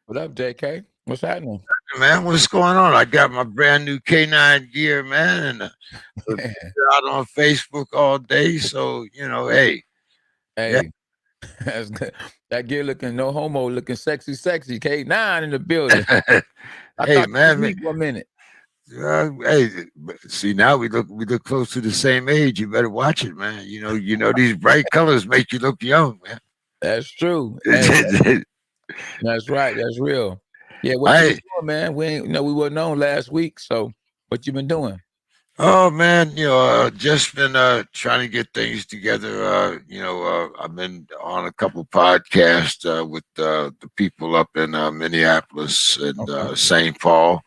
What up, JK? What's happening? Man, what's going on? I got my brand new K9 gear, man, and out on Facebook all day. So hey, yeah, Hey, that's good. That gear looking no homo, looking sexy, sexy. K9 in the building. I hey, thought it was man, me for a minute. hey, see now we look close to the same age. You better watch it, man. These bright colors make you look young, man. That's true. Hey, that's right. That's real. Yeah, what you been I doing, man? We weren't on last week, so what you been doing? Oh man, just been trying to get things together. I've been on a couple podcasts with the people up in Minneapolis and Okay. St. Paul.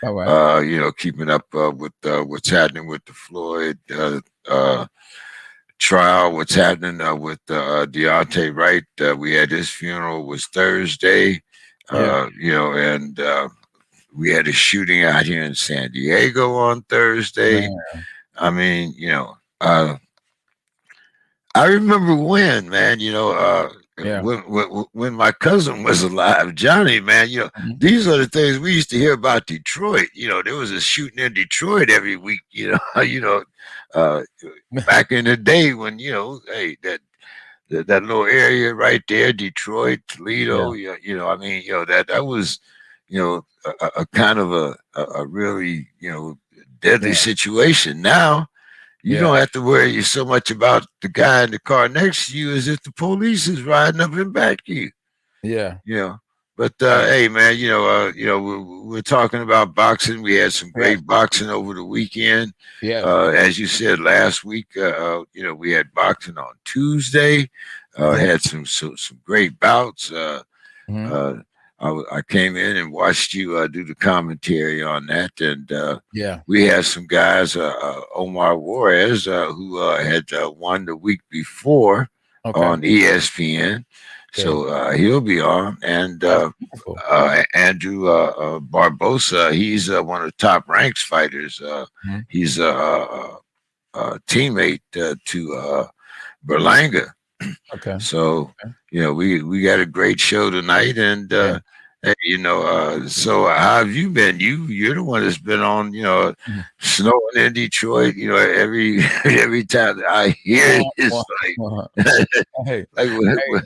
All right. Keeping up with what's happening with the Floyd trial, what's happening with Deontay Wright. We had his funeral was Thursday. Yeah. And we had a shooting out here in San Diego on Thursday. Man. I mean, I remember when, man, Yeah. when my cousin was alive, Johnny, man, Mhm. these are the things we used to hear about Detroit. There was a shooting in Detroit every week. Uh, back in the day when hey, that little area right there, Detroit, Yeah. Toledo. I mean, that was a kind of a really deadly Yeah. situation. Now you Yeah. don't have to worry so much about the guy in the car next to you as if the police is riding up and back of you. Yeah. You know. But Hey. hey, man, we're talking about boxing. We had some Yeah. great boxing over the weekend. Yes. As you said last week, we had boxing on Tuesday. Yeah. Had some great bouts. Hmm. Uh, I came in and watched you do the commentary on that, and Yeah. we had some guys, Omar Juarez, who had won the week before Okay. on ESPN, Okay. so he'll be on, and That's beautiful. Andrew Barbosa, he's one of the top ranks fighters. Mhm. He's a teammate to Berlanga. Okay. So, Okay. we got a great show tonight, and Yeah. hey, so how have you been? You're the one that's been on, Mhm. snowing in Detroit. Every every time I hear it, it's Hey, like hey,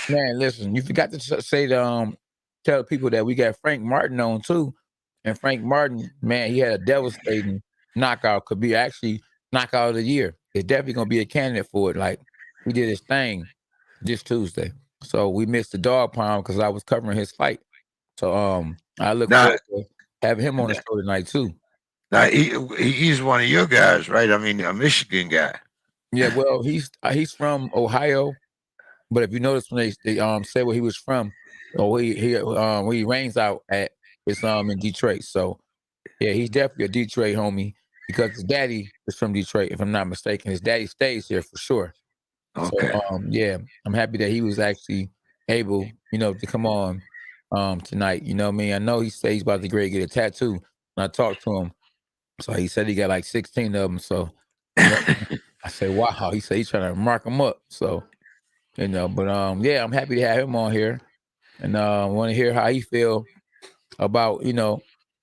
man, listen, you forgot to say tell people that we got Frank Martin on too. And Frank Martin, man, he had a devastating knockout, could be actually knockout of the year. It's definitely gonna be a candidate for it. Like he did his thing this Tuesday. So we missed the dog pound because I was covering his fight. So I look now, forward to having him on the show tonight too. now he's one of your guys, right? I mean, a Michigan guy. Yeah, well, he's from Ohio. But if you notice when they say where he was from, or where he reigns out at, it's in Detroit. So yeah, he's definitely a Detroit homie because his daddy is from Detroit, if I'm not mistaken. His daddy stays here for sure. So Okay. yeah, I'm happy that he was actually able, to come on tonight. You know what I mean? I know he said he's about to get a tattoo when I talked to him. So he said he got like 16 of them. So, you know, I said, wow. He said he's trying to mark them up. So but yeah, I'm happy to have him on here, and want to hear how he feel about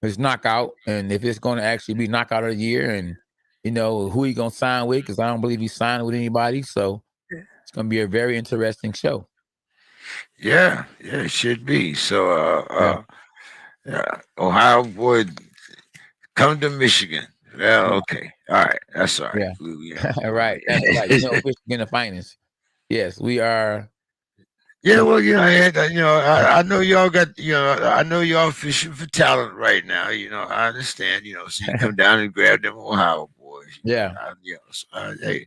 his knockout, and if it's going to actually be knockout of the year, and who he gonna sign with, because I don't believe he's signing with anybody. So it's gonna be a very interesting show. Yeah, it should be. So, Yeah, Ohio boy, come to Michigan. Yeah, yeah, okay, all right, that's all right. yeah. We All want right, that's right. Michigan the finest. Yes, we are. Yeah, well, I know y'all got, I know y'all fishing for talent right now. I understand. So you come down and grab them Ohio boys. Yeah. Hey, you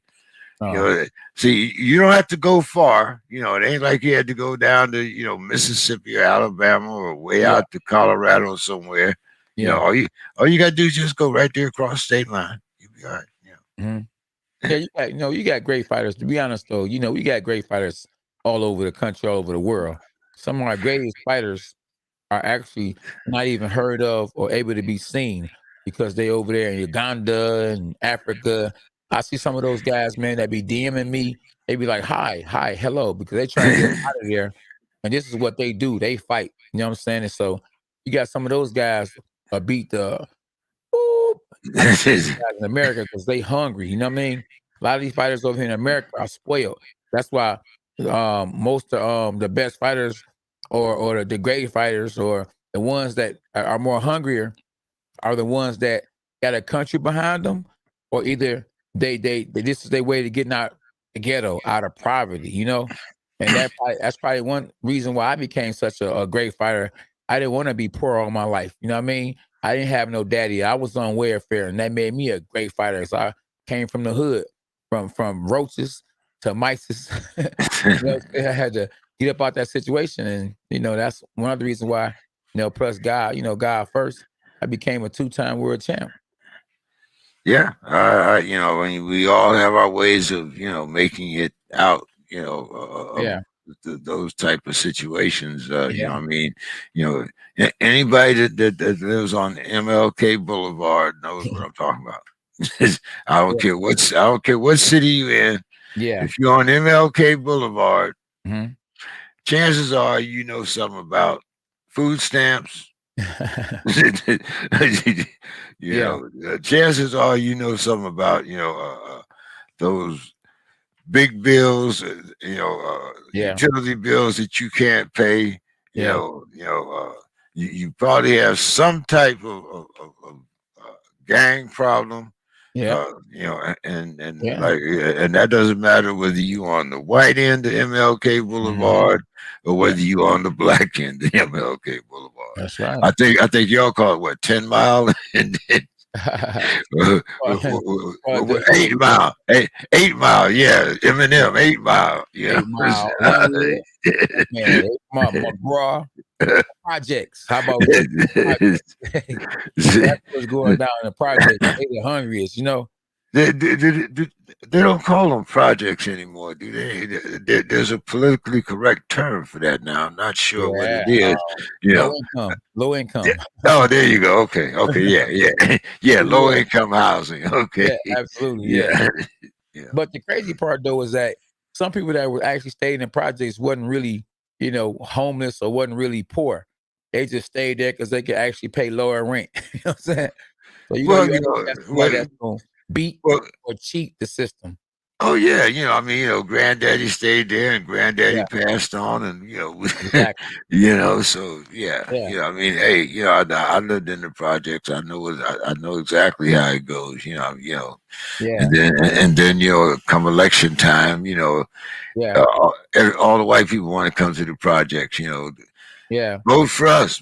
Oh, know, see, you don't have to go far. It ain't like you had to go down to, Mississippi or Alabama or way yeah, out to Colorado somewhere. yeah. All you got to do is just go right there across state line. You'll be all right. Hmm. Yeah, you got great fighters. To be honest, though, we got great fighters all over the country, all over the world. Some of our greatest fighters are actually not even heard of or able to be seen because they over there in Uganda and Africa. I see some of those guys, man, that be DMing me. They be like, "Hi, hi, hello," because they trying to get out of there, and this is what they do. They fight. You know what I'm saying? And so you got some of those guys beat the. Ooh, I can't beat the guys in America because they hungry. You know what I mean? A lot of these fighters over here in America are spoiled. That's why most of the best fighters or the great fighters or the ones that are more hungrier are the ones that got a country behind them, or either they this is their way to getting out the ghetto, out of poverty, you know. And that's probably one reason why I became such a great fighter. I didn't want to be poor all my life. You know what I mean? I didn't have no daddy. I was on welfare, and that made me a great fighter. So I came from the hood, from roaches to mices. You know, I had to get up out that situation, and you know that's one of the reasons why. You know, plus God, you know, God first. I became a two-time world champ. Yeah, you know, I mean, we all have our ways of, you know, making it out, you know, of Yeah, those type of situations. You yeah, know, I mean, you know, anybody that lives on MLK Boulevard knows what I'm talking about. yeah, I don't care what city you in. yeah. If you're on MLK Boulevard, Mhm. chances are you know something about food stamps. You Yeah, know, chances are you know something about, you know, those big bills, yeah, utility bills that you can't pay. yeah, You probably have some type of gang problem. yeah, And yeah. like, and that doesn't matter whether you on the white end of MLK Mhm. Boulevard or Yeah, whether you on the black end of MLK Boulevard. that's right. I think y'all call it what, 10 Mile, and then The hood, 8 Mile, 8 Mile, yeah, Eminem, 8 Mile, you 8 Mile, Linwood, man, 8 Mile, McGraw, projects. How about we talk projects? That's what's going down in the project. They the hungriest, you know? they don't call them projects anymore, do they? There's a politically correct term for that now. I'm not sure what Yeah, it is. You low know. income, low Yeah. income. Oh, there you go. Okay. Okay. Yeah. Yeah. Yeah. Low Yeah, income housing. Okay. yeah, absolutely, yeah. Yeah. Yeah. But the crazy part though is that some people that were actually staying in projects wasn't really, you know, homeless or wasn't really poor. They just stayed there because they could actually pay lower rent. You know what I'm saying? So you know, Well, you always got somebody that's gonna beat well, or cheat the system. oh yeah, I mean, granddaddy stayed there and granddaddy Yeah, passed on, and exactly. so yeah, Yeah, I mean, hey, I lived in the projects. I know exactly how it goes. yeah, And then come election time, yeah, all the white people want to come to the projects. yeah, Vote for us.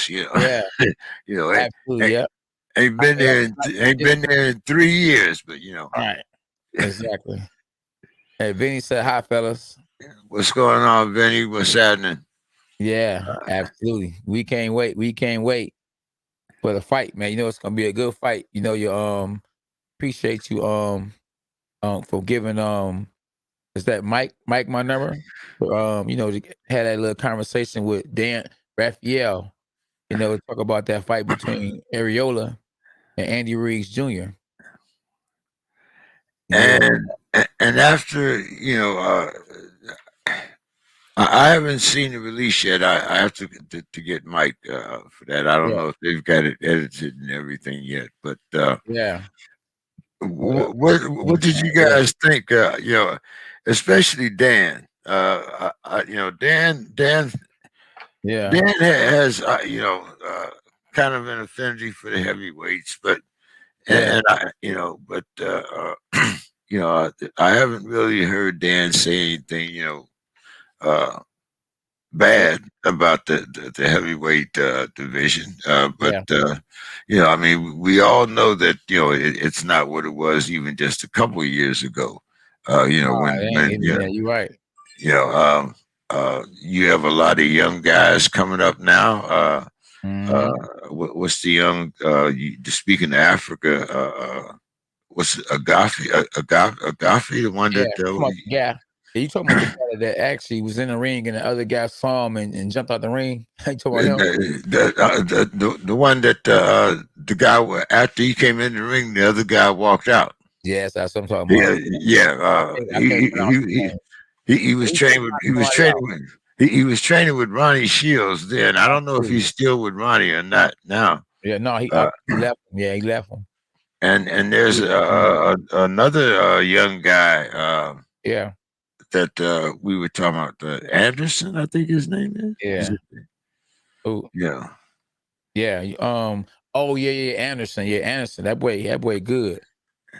yeah, You know, ain't, absolutely. ain't Yeah. ain't I been mean, there ain't been there in 3 years, but right. Exactly. Hey, Vinny said hi, fellas. what's going on, Vinny? What's happening? Yeah, absolutely. We can't wait. We can't wait for the fight, man. You know it's gonna be a good fight. You know, you appreciate you for giving is that Mike my number? You know, to had that little conversation with Dan Raphael, you know, talk about that fight between Areola and Andy Riggs Jr. Yeah, And after I haven't seen the release yet. I have to get Mike for that. I don't yeah, know if they've got it edited and everything yet, but yeah. We want what did you yeah, guys think? Especially Dan. yeah, Dan has kind of an affinity for the heavyweights, but yeah, and I but I haven't really heard Dan say anything uh, yeah, bad about the heavyweight division. But yeah. I mean, we all know that it's not what it was even just a couple of years ago. Nah, it ain't, When yeah, you're right. you know you have a lot of young guys coming up now. Mhm. What's the young? Speaking of Africa, what's Agafi, the one Yeah, that talking about the guy. Yeah, you talking about the guy that actually was in the ring and the other guy saw him and jumped out the ring? You talking about him? the one that the guy after he came in the ring, the other guy walked out. Yes, that's what I'm talking about. Yeah, yeah. I can't pronounce his name. He was He said training. knock He was somebody training out. with. He was training with Ronnie Shields then. I don't know if he's still with Ronnie or not now. Yeah, no, he left him. Yeah, he left him. And there's another young guy Yeah, that we were talking about, Anderson, I think his name is. yeah. Oh, Yeah. yeah. Oh, yeah, Anderson. Yeah, Anderson. That boy, good.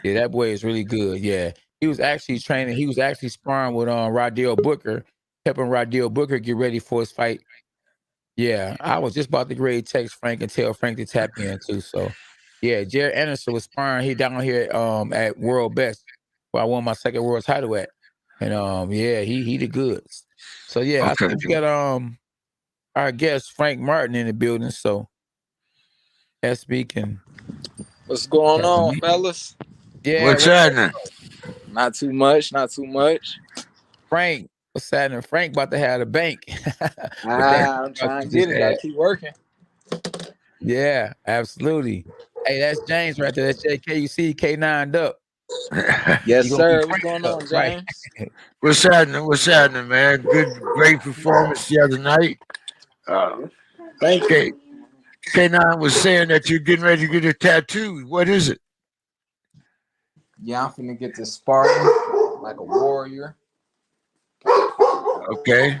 Yeah, that boy is really good. Yeah, he was actually training. He was actually sparring with Rodale Booker, helping Rodale Booker get ready for his fight. Yeah, I was just about to grade text Frank and tell Frank to tap in too. So, yeah, Jared Anderson was sparring. He down here at World Best, where I won my second world title at, and yeah, he the goods. So yeah, I Okay. think we got our guest Frank Martin in the building. So SB can. What's going on, fellas? Yeah, What's happening? Not too much, not too much. Frank, what's happening? Frank about to have the bank. I'm trying to get it. Gotta keep working. Yeah, absolutely. Hey, that's James right there. That's JKUC K9'd up. Yes, sir. What's going on, James? Right. What's happening? What's happening, man? Great performance the other night. Thank you. K9 was saying that you're getting ready to get a tattoo. What is it? Yeah, I'm finna get this sparring like a warrior. Okay.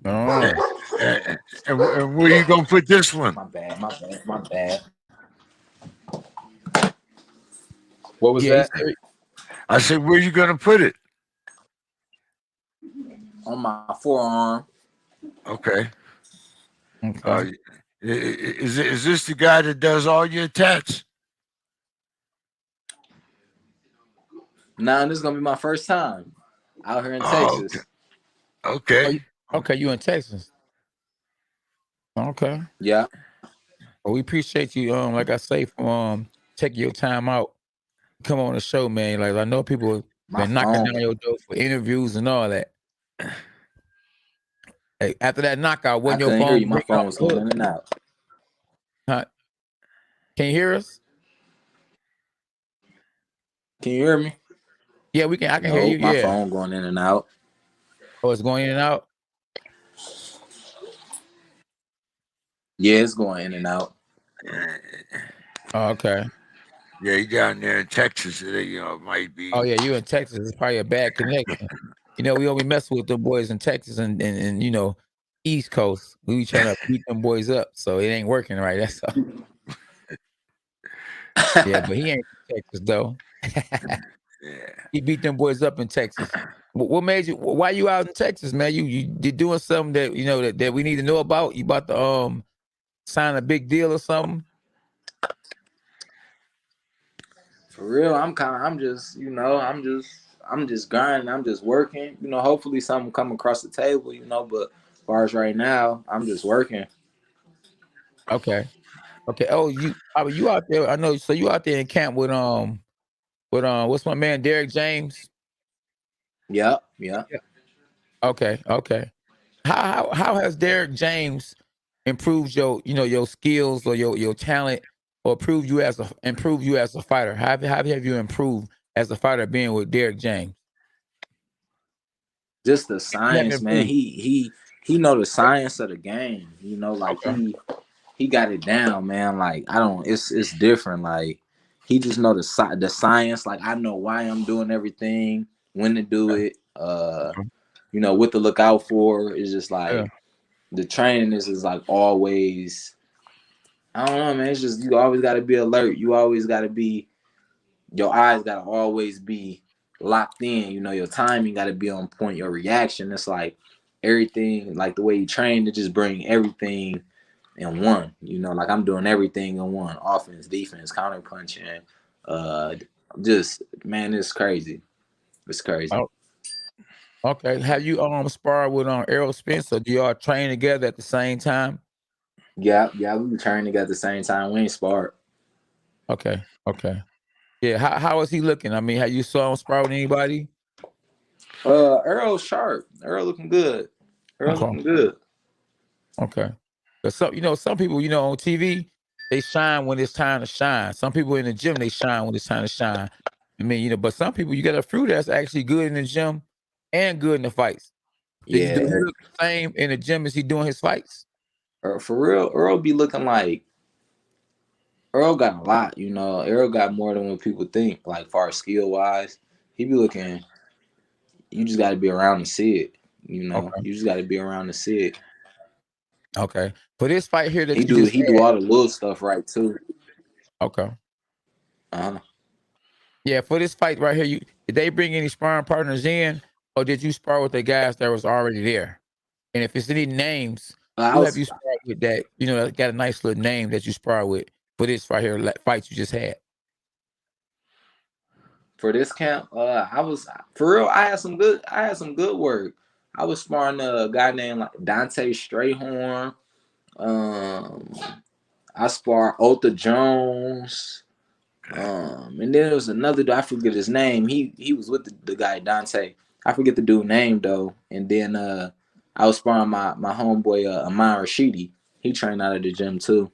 Oh. And where you gonna put this one? My bad. What was that? I said, where you gonna put it? On my forearm. Okay. Is this the guy that does all your tats? Nah, this is gonna be my first time out here in Texas. Okay. Okay, you in Texas. Okay. Yeah. Well, we appreciate you, like I say, for taking your time out. Come on the show, man. Like, I know people been knocking down your door for interviews and all that. Hey, after that knockout, when your phone, my phone was going in and out. Huh? Can you hear us? Can you hear me? Yeah, we can. I can hear you. My phone going in and out. Oh, it's going in and out? Yeah, it's going in and out. Oh, okay. Yeah, you down there in Texas, it might be. Oh yeah, you in Texas. It's probably a bad connection. We only mess with the boys in Texas and East Coast. We be trying to beat them boys up, so it ain't working right. That's all. Yeah, but he ain't in Texas though. He beat them boys up in Texas. What made you? Why you out in Texas, man? You doing something that that we need to know about? You about to sign a big deal or something? For real, I'm just grinding. I'm just working. Hopefully something come across the table. But as far as right now, I'm just working. Okay. Oh, you out there? I know. So you out there in camp with what's my man Derek James? Yeah. Okay. How has Derek James improved your skills or your talent, or improved you as a fighter? How have you improved as a fighter being with Derek James? Just the science, man. He know the science of the game. He got it down, man. Like it's different. Like he just know the science. Like I know why I'm doing everything, when to do it. What to look out for. It's just like the training is like always. I don't know, man. It's just you always got to be alert. You always got to be. Your eyes got to always be locked in. Your timing got to be on point. Your reaction. It's like everything. Like the way you train to just bring everything in one. Like I'm doing everything in one: offense, defense, counter punching. Just man, it's crazy. It's crazy. Oh. Okay. Have you sparred with Errol Spence, or do y'all train together at the same time? Yeah, we be training together at the same time. We ain't sparred. Okay. Yeah. How is he looking? I mean, have you saw him spar with anybody? Errol's sharp. Errol looking good. Looking good. Okay. Because some people, on TV, they shine when it's time to shine. Some people in the gym, they shine when it's time to shine. I mean, but some people, you got a few that's actually good in the gym and good in the fights. Did do he Yeah, look the same in the gym as he doing his fights? For real, Earl be looking like Earl got a lot, you know. Earl got more than what people think, like far skill wise. He be looking. You just got to be around to see it. You know, Okay. you just got to be around to see it. Okay. For this fight here that He you do just he do had. all the little stuff right too. Okay. Uh-huh. Yeah, for this fight right here, did they bring any sparring partners in, or did you spar with the guys that was already there? And if it's any names, I who have was you sparred with that, that got a nice little name that you spar with for this right here fight you just had? for this camp. I was for real. I had some good work. I was sparring a guy named like Dante Strayhorn. Um, I sparred Otha Jones. And then there was another dude, I forget his name. He was with the guy Dante. I forget the dude name though. And then I was sparring my homeboy Aman Rashidi. He trained out of the gym too.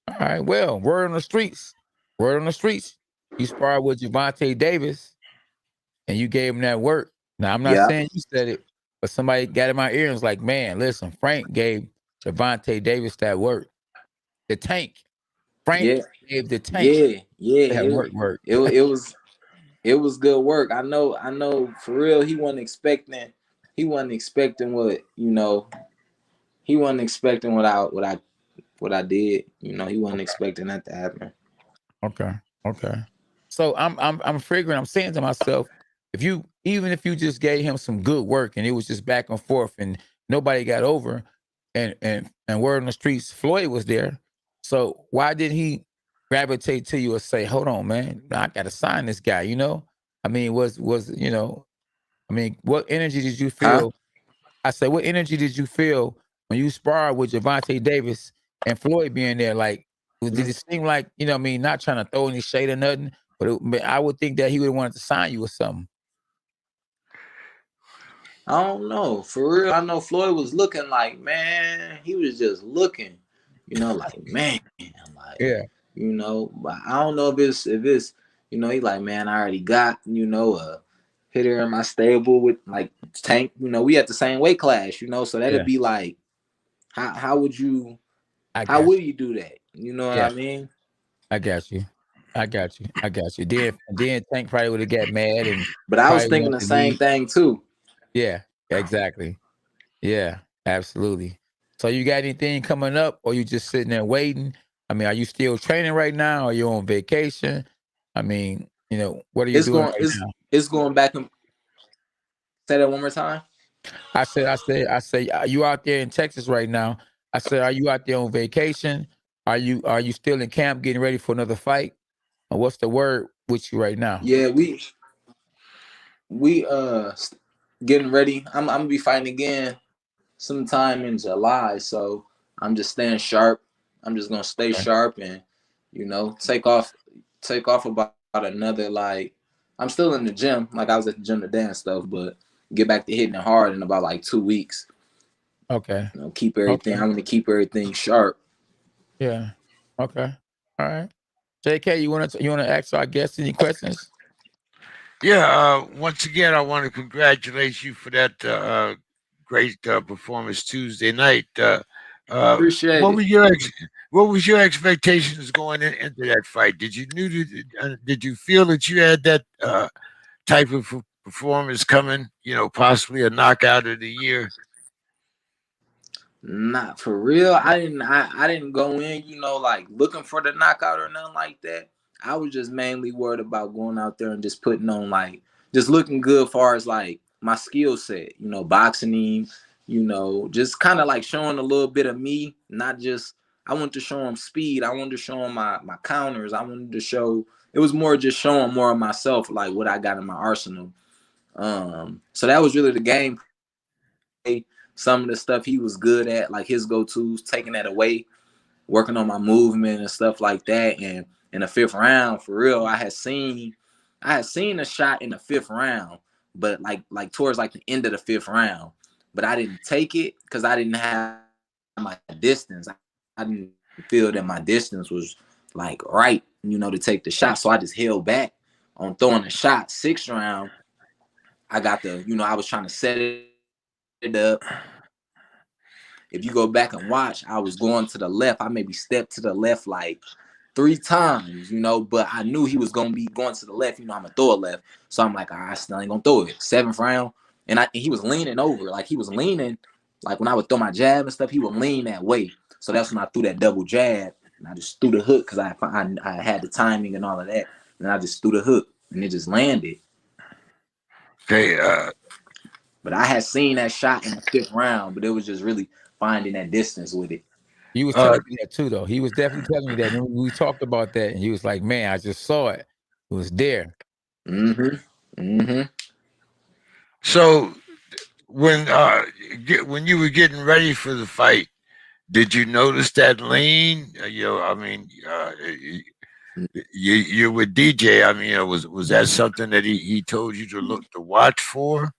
All right, well, word on the streets. Word on the streets. You sparred with Javante Davis and you gave him that work. Now, I'm not Yeah, saying you said it, but somebody got in my ear and was like, man, listen, Frank gave Javante Davis that work. The tank. Frank yeah, gave the tank yeah, yeah. that work. It was good work. I know for real. He wasn't expecting what you know. He wasn't expecting what I did. You know, he wasn't expecting that to happen. Okay. Okay. So I'm figuring, I'm saying to myself, even if you just gave him some good work and it was just back and forth and nobody got over and word on the streets, Floyd was there. So why did he gravitate to you and say, hold on, man, I gotta sign this guy, I mean, what energy did you Huh? feel? I said, what energy did you feel when you sparred with Javante Davis and Floyd being there? Like, did it seem like, not trying to throw any shade or nothing, but I would think that he would have wanted to sign you or something. I don't know. For real, I know Floyd was looking like, man, he was just looking, like, man, like, Yeah. but I don't know if it's, he like, man, I already got, a hitter in my stable with like Tank, we at the same weight class, so that'd Yeah. be like, how would you, I how got would you. you do that? You know what Yeah. I mean? I got you. I got you. I got you. Then Tank probably would have got mad and But I was probably thinking wanted the to same leave. thing too. Yeah. Exactly. Yeah, absolutely. So you got anything coming up or you just sitting there waiting? I mean, are you still training right now? Are you on vacation? I mean, what are you It's doing going, right it's, now? it's going back and say that one more time. I say, are you out there in Texas right now? I said, are you out there on vacation? Are you still in camp getting ready for another fight? Or what's the word with you right now? Yeah, we getting ready. I'm gonna be fighting again sometime in July, so I'm just staying sharp. I'm just gonna stay Okay. sharp and take off about another like I'm still in the gym, like I was at the gym today and stuff, but get back to hitting it hard in about like 2 weeks. Okay. Keep everything. Okay. I'm gonna keep everything sharp. Yeah. Okay. All right. JK, you wanna ask our guests any questions? Yeah, once again, I want to congratulate you for that great performance Tuesday night. Uh, Appreciate what it. were what was your expectations going into that fight? Did you feel that you had that type of performance coming? Possibly a knockout of the year. Not for real. I didn't go in, like looking for the knockout or nothing like that. I was just mainly worried about going out there and just putting on like just looking good far as like my skill set, boxing, just kind of like showing a little bit of me, not just I wanted to show him speed. I wanted to show him my counters. I wanted to show it was more just showing more of myself, like what I got in my arsenal. So that was really the game. Some of the stuff he was good at, like his go-tos, taking that away, working on my movement and stuff like that. And in the fifth round, for real, I had seen a shot in the fifth round, but like towards like the end of the fifth round. But I didn't take it because I didn't have my distance. I didn't feel that my distance was like right, to take the shot. So I just held back on throwing the shot. Sixth round, I got the, I was trying to set it up. If you go back and watch, I was going to the left. I maybe stepped to the left like 3 times, but I knew he was gonna be going to the left. I'm gonna throw it left, so I'm like, I still ain't gonna throw it. 7th round, and he was leaning over, like he was leaning, like when I would throw my jab and stuff, he would lean that way. So that's when I threw that double jab, and I just threw the hook because I had the timing and all of that, and I just threw the hook, and it just landed. Okay. But I had seen that shot in the 5th round, but it was just really finding that distance with it. He was telling me that too, though. He was definitely telling me that. And we talked about that, and he was like, "Man, I just saw it. It was there." So when you were getting ready for the fight, did you notice that lean? I mean, you with DJ. I mean, was that something that he told you to watch for?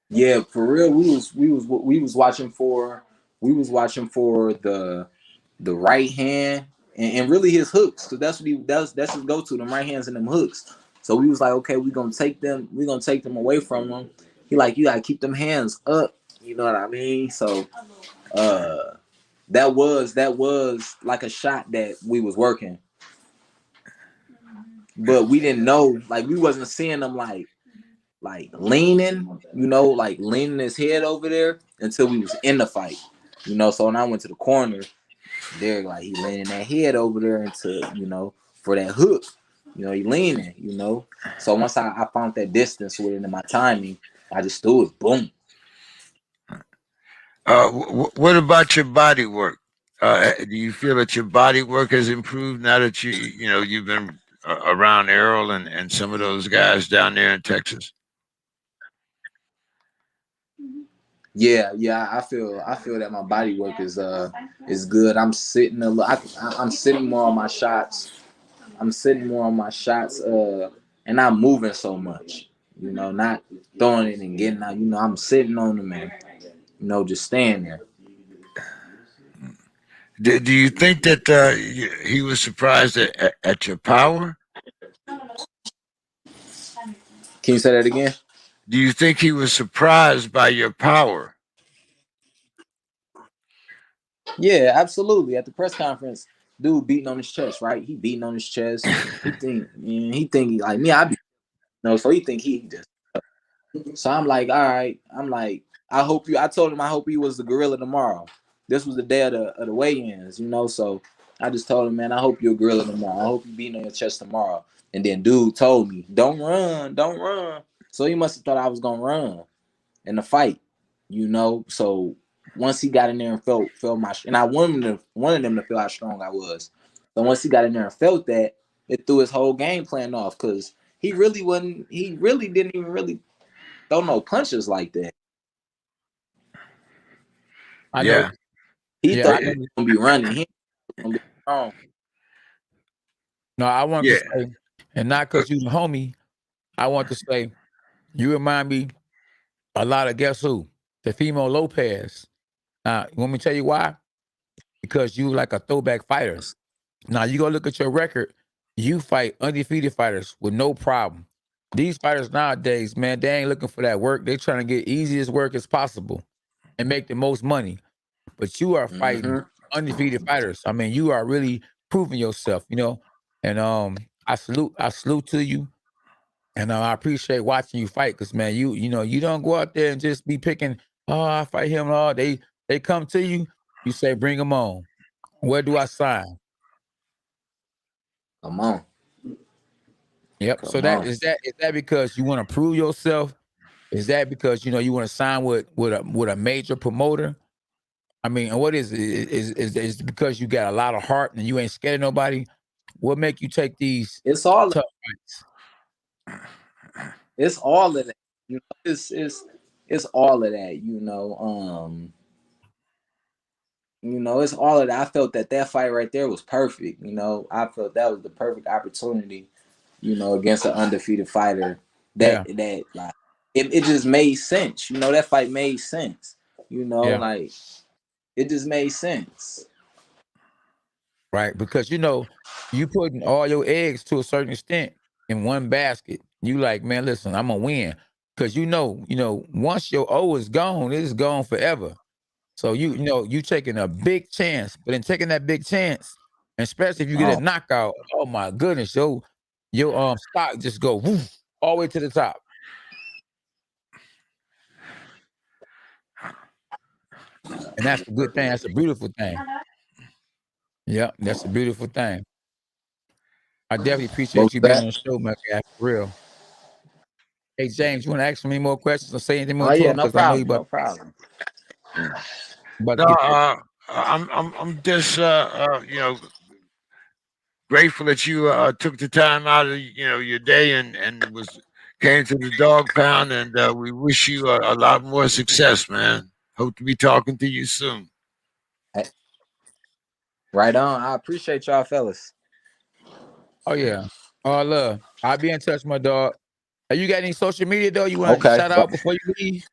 Yeah, for real. We was watching for the right hand and really his hooks, because that's what he does. That's his go to, them right hands and them hooks. So we was like, okay, we're gonna take them away from him. He like, you gotta keep them hands up. You know what I mean? So that was like a shot that we was working, but we didn't know, like we wasn't seeing them like leaning, like leaning his head over there until we was in the fight. So when I went to the corner, there like he leaning that head over there into, for that hook. He leaning, So once I found that distance with it in my timing, I just threw it, boom. What about your body work? Do you feel that your body work has improved now that you've been around Errol and some of those guys down there in Texas? Yeah, I feel that my body work is good. I'm sitting I'm sitting more on my shots. And not moving so much. Not throwing it and getting out. I'm sitting on them and just staying there. Do you think that he was surprised at your power? Can you say that again? Do you think he was surprised by your power? Yeah, absolutely. At the press conference, dude beating on his chest, right? He beating on his chest. He think like me. So he think he just. So I'm like, all right. I told him I hope he was the gorilla tomorrow. This was the day of the weigh-ins, So I just told him, man, I hope you're a gorilla tomorrow. I hope you beating on your chest tomorrow. And then dude told me, don't run. So he must have thought I was gonna run in the fight, So once he got in there and felt my, and I wanted them to feel how strong I was. So once he got in there and felt that, it threw his whole game plan off, because he really didn't even really throw no punches like that. I know. Yeah. He thought he was gonna be running. He was gonna be strong. No, I want to say, and not because you the homie, I want to say, you remind me a lot of, guess who? Tefimo Lopez. Now, you want me to tell you why? Because you like a throwback fighter. Now, you go look at your record, you fight undefeated fighters with no problem. These fighters nowadays, man, they ain't looking for that work. They trying to get easiest work as possible and make the most money. But you are fighting undefeated fighters. I mean, you are really proving yourself, And I salute to you. And I appreciate watching you fight, because man, you don't go out there and just be picking, oh, I fight him. Oh, they come to you, you say, bring them on. Where do I sign? Come on. Yep. Come So on. is that because you want to prove yourself? Is that because you want to sign with a major promoter? I mean, and what is it? Is it because you got a lot of heart and you ain't scared of nobody? What make you take these It's all tough fights? It's all of that. It's all of that. It's all of that. I felt that fight right there was perfect. I felt that was the perfect opportunity. Against an undefeated fighter. That like it just made sense. That fight made sense. Like it just made sense. Right, because you putting all your eggs to a certain extent in one basket. You like, man, listen, I'm gonna win. because once your O is gone, it is gone forever. So you taking a big chance, but in taking that big chance, and especially if you get a knockout, oh my goodness, your stock just go woof, all the way to the top. And that's a good thing. That's a beautiful thing. Yeah, that's a beautiful thing. I definitely appreciate you being on the show, my guy, for real. Hey James, you want to ask me any more questions or say anything more to him? No Because I know you problem, no problem. about to No, get this. I'm just grateful that you took the time out of your day and was came to the dog pound, and we wish you a lot more success, man. Hope to be talking to you soon. Right on. I appreciate y'all, fellas. Oh yeah. Oh love. I'll be in touch, my dog. Hey, you got any social media though? You want to Okay. shout out before you leave?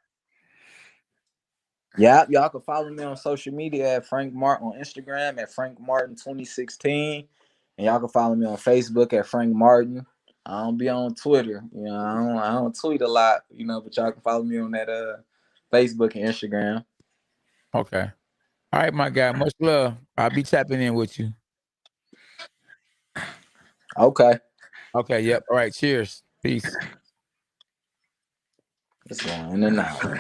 Yeah, y'all can follow me on social media at Frank Martin on Instagram at Frank Martin 2016, and y'all can follow me on Facebook at Frank Martin. I don't be on Twitter, I don't tweet a lot, but y'all can follow me on that Facebook and Instagram. Okay. All right, my guy. Much love. I'll be tapping in with you. Okay. Okay. Yep. All right. Cheers. Peace. It's going in and out.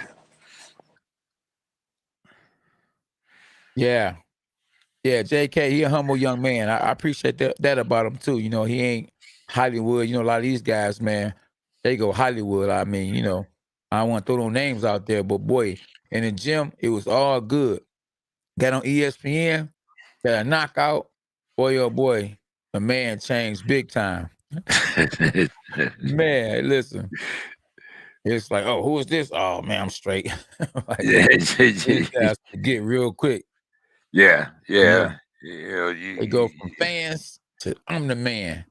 Yeah. Yeah. JK, he a humble young man. I appreciate that about him too. He ain't Hollywood. A lot of these guys, man, they go Hollywood. I mean, I don't want to throw no names out there, but boy, in the gym, it was all good. Got on ESPN, got a knockout. Boy, oh boy, the man changed big time. Man, listen. It's like, oh, who is this? Oh man, I'm straight. Like, these guys get real quick. Yeah. Yeah. You They go from fans to I'm the man.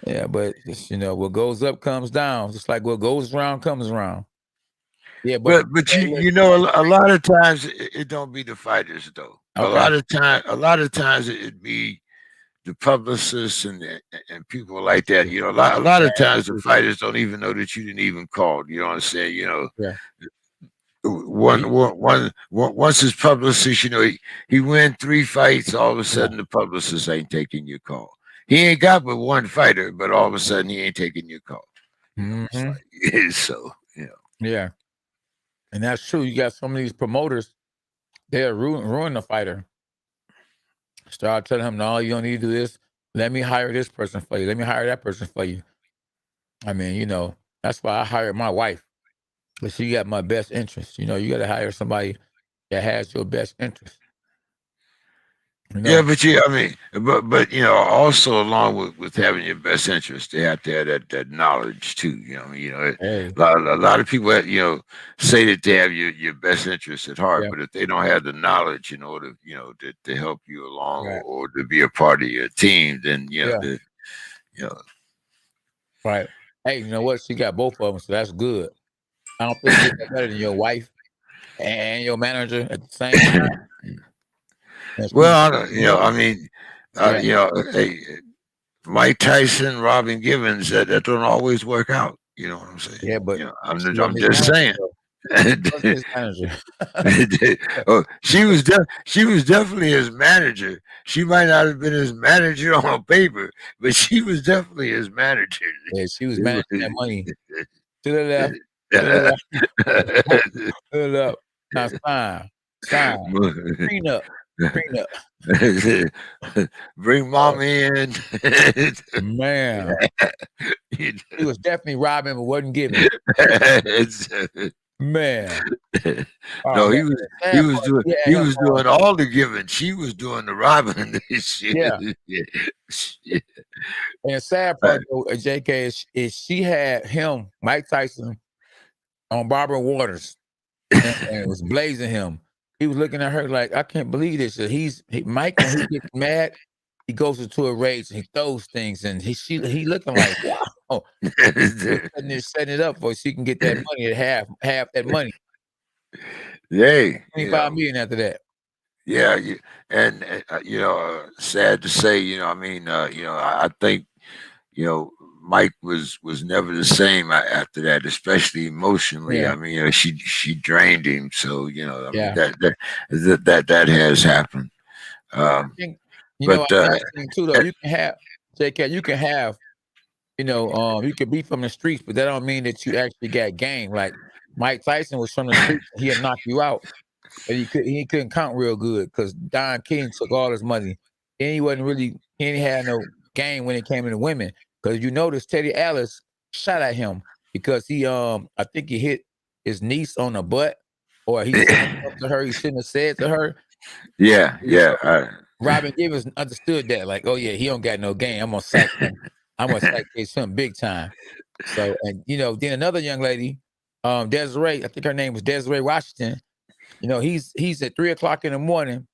Yeah, but just, what goes up comes down. Just like what goes around comes around. Yeah, but but a lot of times it don't be the fighters though. okay. A lot of times it be the publicists and people like that. A lot of times the fighters don't even know that you didn't even call. You know what I'm saying? Yeah. Once his publicist, he win 3 fights, all of a sudden the publicist ain't taking your call. He ain't got but one fighter, but all of a sudden he ain't taking your call. It's like, so Yeah. And that's true. You got some of these promoters, they'll ruin the fighter. Start telling him, no, you don't need to do this. Let me hire this person for you. Let me hire that person for you. I mean, that's why I hired my wife. But she got my best interest. You got to hire somebody that has your best interest. Yeah, but also along with having your best interest, they have to have that knowledge too. Hey. A lot of people say that they have your best interest at heart, Yeah. but if they don't have the knowledge in order, to help you along Right. or to be a part of your team, then Right. Hey, you know what? She got both of them, so that's good. I don't think you get that better than your wife and your manager at the same time. Well, Yeah. hey, Mike Tyson, Robin Givens, that don't always work out. You know what I'm saying? Yeah, but she I'm wasn't his just manager, saying. though. She wasn't his manager. Oh, she was definitely his manager. She might not have been his manager on paper, but she was definitely his manager. Yeah, she was managing that money to the left, to the right, to the left. Now sign, prenup. Bring mom in. Man, he was definitely robbing, but wasn't giving. Man, No, man. he was doing all the giving. She was doing the robbing. Yeah. And the sad part, though, JK, is she had him, Mike Tyson, on Barbara Waters, and it was blazing him. He was looking at her like, I can't believe this. Mike, when he gets mad, he goes into a rage and he throws things, and he looking like, wow. Setting it up for she can get that money at half that money. Yay. 25 million after that. Yeah, and sad to say, I think, Mike was never the same after that, especially emotionally. Yeah. I mean, she drained him. So I mean Yeah. that has happened. I think, But another thing too, though, you can have, JK, you can have, you could be from the streets, but that don't mean that you actually got game. Like Mike Tyson was from the streets, he'd knock you out, but he couldn't count real good because Don King took all his money. And he ain't had no game when it came to the women. Because you notice Teddy Ellis shot at him because I think he hit his niece on the butt, or he said something to her he shouldn't have said to her. yeah, Robin Givens understood that, like, oh yeah, he don't got no game. I'm gonna sack him. I'm gonna sack him big time. So, and then another young lady, Desiree, I think her name was Desiree Washington. He's at 3:00 in the morning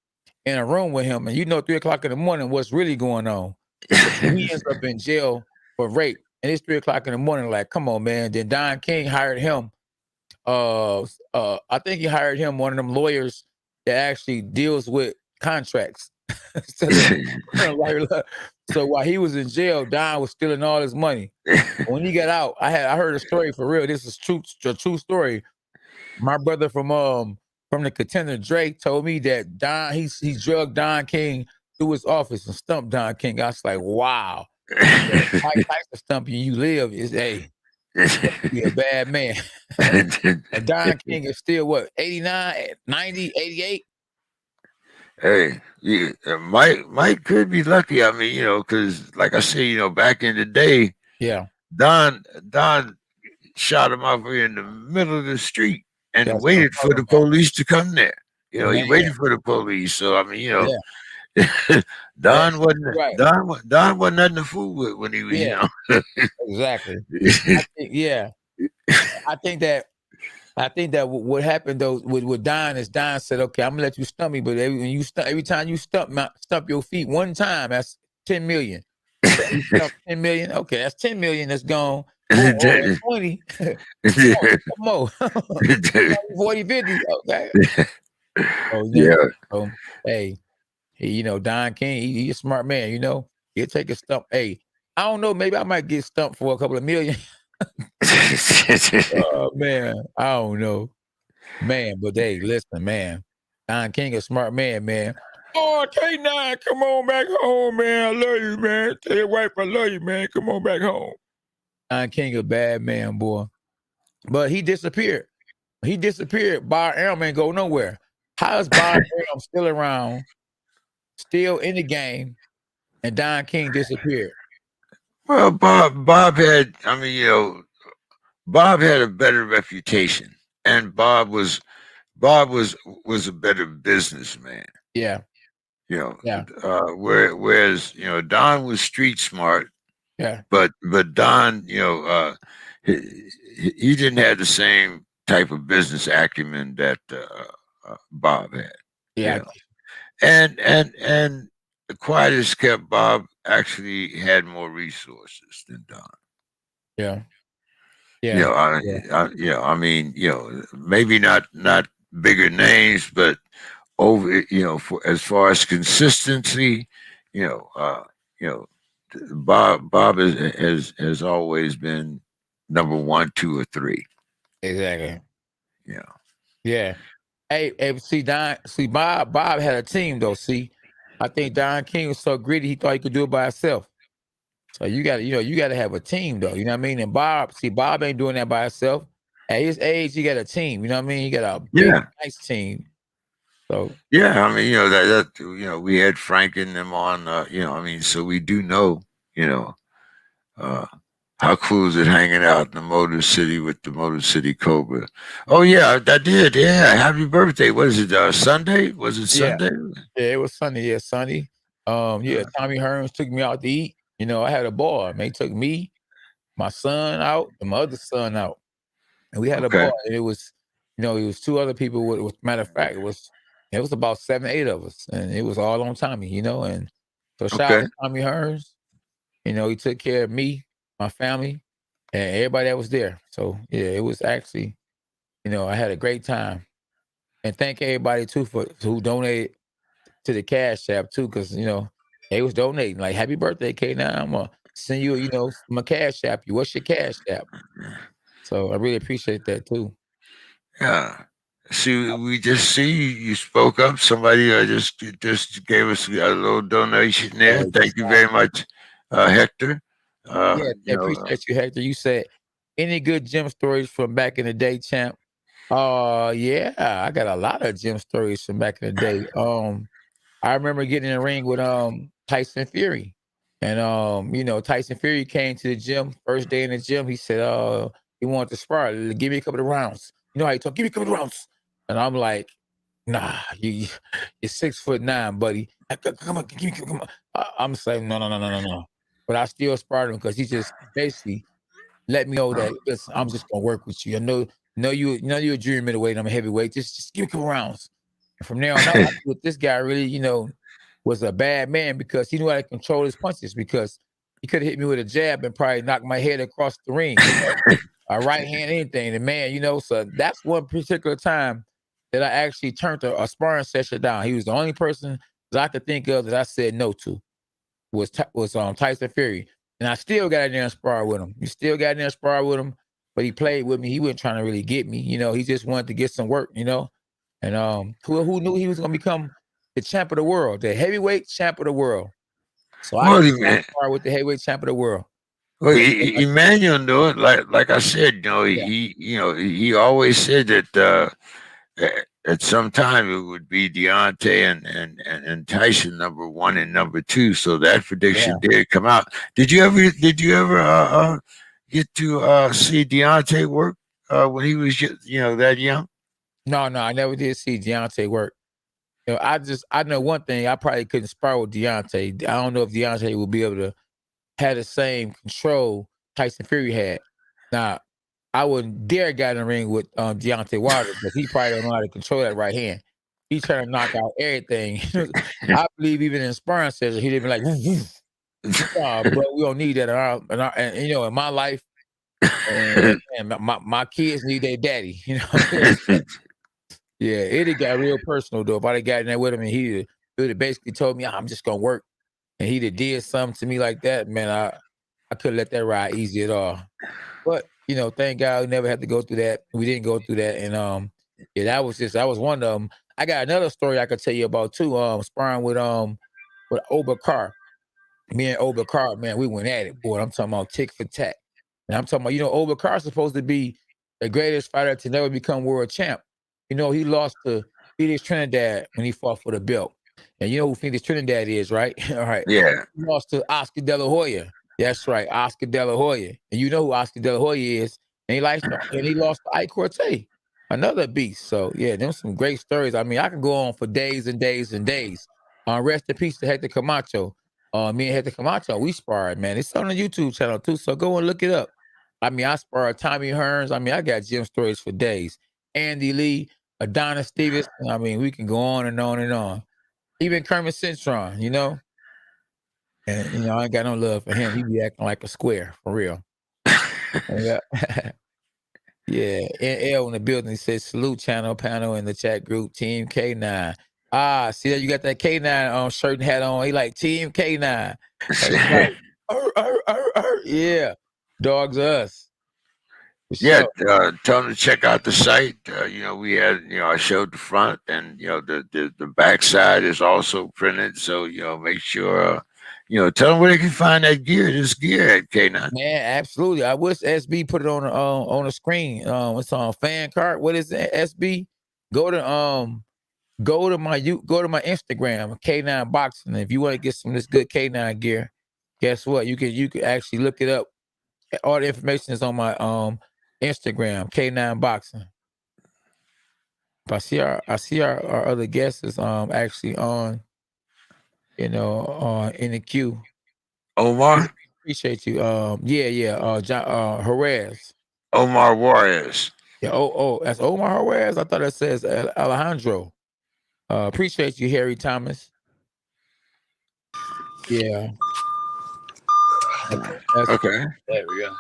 in a room with him, and 3:00 in the morning, what's really going on? He ends up in jail for rape, and it's 3:00 in the morning. Like, come on, man. Then Don King hired him. I think he hired him, one of them lawyers that actually deals with contracts. So while he was in jail, Don was stealing all his money. When he got out, I heard a story for real. This is a true story. My brother from the Contender, Drake, told me that Don he drugged Don King through his office and stumped Don King. I was like, wow. Mike Tyson stumping you live is be a bad man. And Don King is still what, 89, 90, 88? Hey, Mike could be lucky. I mean, because like I say, back in the day, yeah, Don shot him off in the middle of the street and that's waited for the police to come there. He Man. waited for the police. So I mean, Yeah. Don wasn't Right. Don wasn't nothing to fool with when he was, Yeah. Exactly. I think that what happened though with Don is Don said, okay, I'm gonna let you stump me, but every time you stump your feet one time, that's 10 million. So you stump 10 million, okay, that's 10 million that's gone. That's 20. More. 40, 50. Okay. So, hey, Don King, he's a smart man, he'll take a stump. Hey, I don't know, maybe I might get stumped for a couple of million. Oh man, I don't know. Man, but hey, listen, man. Don King a smart man, man. Oh, K9, come on back home, man. I love you, man. Tell your wife I love you, man. Come on back home. Don King a bad man, boy. But he disappeared. Bar Elm ain't go nowhere. How is Bar Elm still around, still in the game, and Don King disappeared? Well, Bob had, Bob had a better reputation, and Bob was a better businessman. Yeah. Whereas Don was street smart. Yeah. But Don, he didn't have the same type of business acumen that Bob had. Yeah. And the quiet as kept, Bob actually had more resources than Don. Yeah. I mean, maybe not bigger names, but over, for as far as consistency, Bob has always been number 1, 2, or 3. Exactly. Yeah. Yeah. Hey, see, Bob had a team though. See, I think Don King was so greedy he thought he could do it by himself. So you got to have a team though. You know what I mean? And Bob ain't doing that by himself. At his age, he got a team. You know what I mean? He got a big, nice team. So yeah, I mean, that we had Frank and them on. So we do know, how cool is it hanging out in the Motor City with the Motor City Cobra? Oh yeah, I did. Yeah, happy birthday. What is it? Sunday? Was it Sunday? Yeah, it was Sunday. Yeah, Sunday. Tommy Hearns took me out to eat. I had a ball. Man, he took me, my son out, and my other son out, and we had a ball. And it was, it was 2 other people. With matter of fact, it was about 7, 8 of us, and it was all on Tommy. And so shout out to Tommy Hearns. He took care of me, my family, and everybody that was there. So yeah, it was actually, I had a great time, and thank everybody too who donated to the Cash App too, because they was donating. Like, happy birthday, K9. send you, you know, my cash app. You, what's your cash app? So I really appreciate that too. Yeah. See, we just see you spoke up. Somebody just gave us a little donation there. Thank you very much, Hector. Yeah, I appreciate you, Hector. You said any good gym stories from back in the day, champ? Yeah, I got a lot of gym stories from back in the day. I remember getting in the ring with Tyson Fury. And you know, Tyson Fury came to the gym, first day in the gym, he said, he wanted to spar. Give me a couple of rounds. You know how he talk, give me a couple of rounds. And I'm like, nah, you're 6'9", buddy. Come on, come on. I'm saying, no. But I still sparred him because he just basically let me know that listen, I'm just gonna work with you. I know you're a junior middleweight, I'm a heavyweight. Just give me a couple rounds. And from there on out, I thought this guy really, you know, was a bad man because he knew how to control his punches because he could have hit me with a jab and probably knocked my head across the ring, you know, a right hand, anything. The man, you know, so that's one particular time that I actually turned a sparring session down. He was the only person that I could think of that I said no to was Tyson Fury. And I still got in there and sparred with him. You still got in there and sparred with him, but he played with me. He wasn't trying to really get me. You know, he just wanted to get some work, you know. And who knew he was gonna become the champ of the world, the heavyweight champ of the world. So I sparred with the heavyweight champ of the world. Well, Emmanuel knew it. Like I said, you know, he always said that at some time it would be Deontay and Tyson number 1 and number 2. So that prediction did come out. Did you ever get to see Deontay work when he was that young? No, I never did see Deontay work. You know, I know one thing. I probably couldn't spar with Deontay. I don't know if Deontay would be able to have the same control Tyson Fury had. Now, I wouldn't dare get in the ring with Deontay Wilder because he probably don't know how to control that right hand. He's trying to knock out everything. I believe even in sparring sessions, he'd be like, bro, we don't need that. And you know, in my life, and my kids need their daddy. You know. Yeah, it got real personal though. If I'd have gotten there with him and he would have basically told me, I'm just gonna work, and he'd have did something to me like that, man, I couldn't let that ride easy at all. But you know, thank God we never had to go through that. We didn't go through that, and yeah, that was one of them. I got another story I could tell you about too. Sparring with Obakar. Me and Obakar, man, we went at it, boy. I'm talking about tick for tack. And I'm talking about, you know, Obakar's supposed to be the greatest fighter to never become world champ. You know, he lost to Felix Trinidad when he fought for the belt. And you know who Felix Trinidad is, right? All right. Yeah. He lost to Oscar De La Hoya. That's right, Oscar De La Hoya. And you know who Oscar De La Hoya is. And he lost to Ike Cortez, another beast. So yeah, them some great stories. I mean, I can go on for days and days and days. Rest in peace to Hector Camacho. Me and Hector Camacho, we sparred, man. It's on the YouTube channel too, so go and look it up. I mean, I sparred Tommy Hearns. I mean, I got gym stories for days. Andy Lee, Adonis Stevenson. I mean, we can go on and on and on. Even Kermit Cintron, you know. And you know, I ain't got no love for him. He be acting like a square, for real. Yeah. Yeah. NL in the building, he says salute panel in the chat group, Team K9. See that you got that K9 shirt and hat on. He like Team K9. Like, yeah. Dogs us. Yeah, tell them to check out the site. You know, we had, I showed the front, and the back side is also printed. So make sure, tell them where they can find that gear. This gear at K9. Man, absolutely. I wish SB put it on the screen. It's on fan card. What is it, SB? Go to my Instagram, K9 Boxing. If you want to get some of this good K9 gear, guess what? You can actually look it up. All the information is on my Instagram, K9 Boxing. I see our other guests is actually on, in the queue. Omar? Appreciate you. John Jerez. Omar Juarez. Yeah, that's Omar Juarez. I thought it says Alejandro. Appreciate you, Harry Thomas. Yeah. Okay. There we go.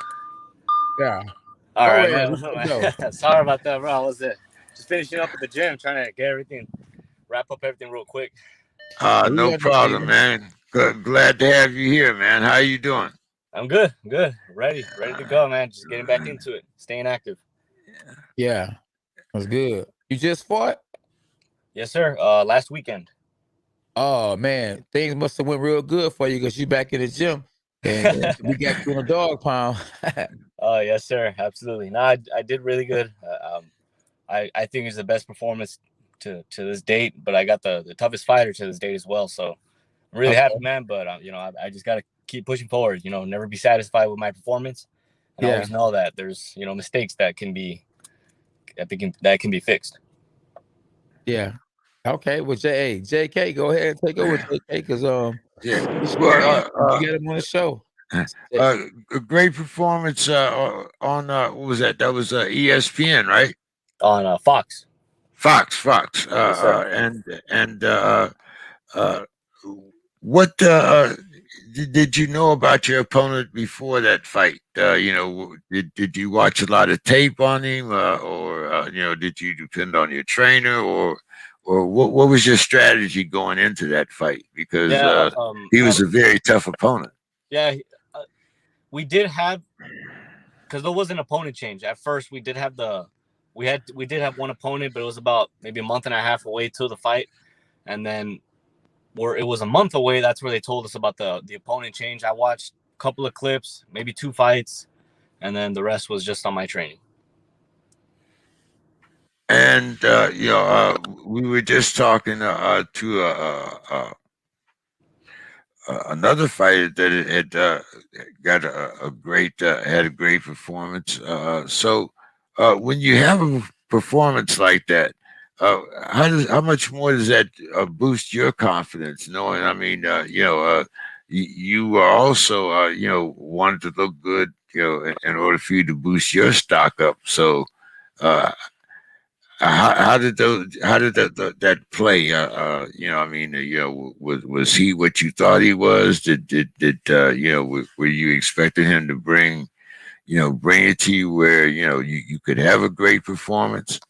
Yeah. All right, man. Sorry about that, bro. I was just finishing up at the gym, trying to wrap up everything real quick. No problem, man. Glad to have you here, man. How you doing? I'm good. Ready to go, man. Just getting back into it, staying active. Yeah, that's good. You just fought? Yes, sir. Last weekend. Oh man, things must have went real good for you because you back in the gym and we got you in a dog pound. Oh, yes, sir. Absolutely. No, I did really good. I think it's the best performance to this date, but I got the toughest fighter to this date as well. So I'm really happy, man. But I just got to keep pushing forward. Never be satisfied with my performance, and Yeah, always know that there's mistakes that can be fixed. yeah. Okay, well, JK, go ahead and take over, JK, because Yeah. this your man. Well, You got him on the show. a great performance on what was that? That was ESPN, right? On Fox. Fox. Yes, sir. And uh, what did you know about your opponent before that fight? Did you watch a lot of tape on him, or did you depend on your trainer, or what was your strategy going into that fight? Because Yeah. he was a very tough opponent. Yeah. We did have, because there was an opponent change at first. We did have one opponent, but it was about maybe a month and a half away till the fight, and then where it was a month away, that's where they told us about the opponent change. I watched a couple of clips, maybe 2 fights, and then the rest was just on my training. And we were just talking to another fighter that had got a great had a great performance. So when you have a performance like that, how much more does that boost your confidence? Knowing, I mean, you are also wanted to look good, in order for you to boost your stock up. So. How did that play? I mean, was he what you thought he was? Were you expecting him to bring it to you where you could have a great performance?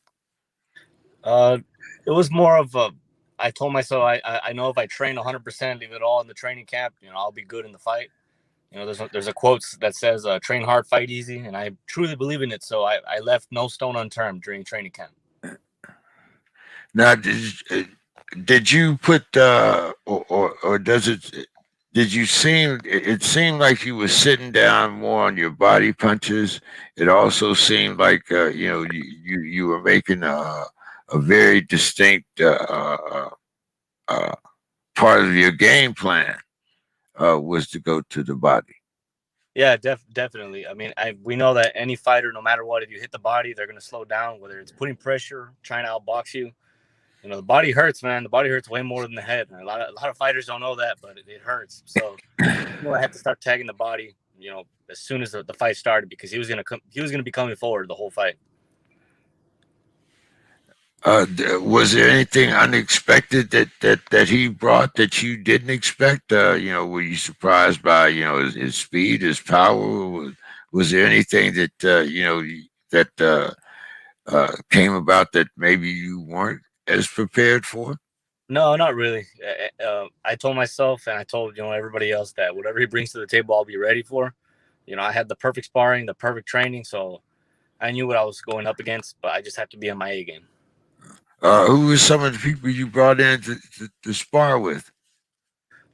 It was more of a. I told myself I know if I train 100%, leave it all in the training camp, I'll be good in the fight. There's a quote that says, "Train hard, fight easy," and I truly believe in it. So I left no stone unturned during training camp. Now, did you put or does it? Did you seem? It seemed like you were sitting down more on your body punches. It also seemed like you were making a very distinct part of your game plan was to go to the body. Yeah, definitely. I mean, we know that any fighter, no matter what, if you hit the body, they're going to slow down, whether it's putting pressure, trying to outbox you. The body hurts, man. The body hurts way more than the head. A lot of fighters don't know that, but it hurts. So I had to start tagging the body, as soon as the fight started, because he was gonna be coming forward the whole fight. Was there anything unexpected that he brought that you didn't expect? Were you surprised by his speed, his power? Was there anything that came about that maybe you weren't as prepared for? No, not really. I told myself, and I told everybody else, that whatever he brings to the table, I'll be ready for. I had the perfect sparring, the perfect training, so I knew what I was going up against, but I just have to be on my A game. Who were some of the people you brought in to spar with?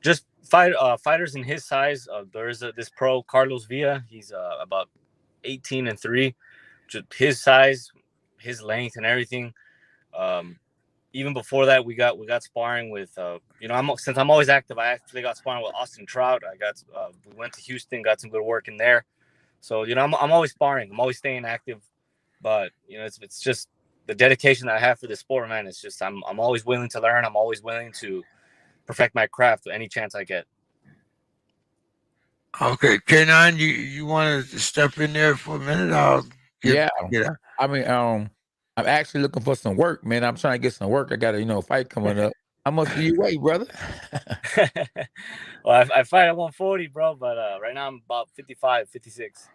Just fighters in his size. There is this pro, Carlos Villa. He's about 18-3. Just his size, his length, and everything. Even before that, we got sparring with since I'm always active, I actually got sparring with Austin Trout. We went to Houston, got some good work in there. So I'm always sparring. I'm always staying active, but it's just the dedication that I have for this sport, man. It's just I'm always willing to learn. I'm always willing to perfect my craft any chance I get. Okay, K9, you want to step in there for a minute? I'll Yeah. get I mean, I'm actually looking for some work, man. I'm trying to get some work. I got a fight coming up. How much do you weigh, brother? Well, I fight at 140, bro, but right now I'm about 55, 56.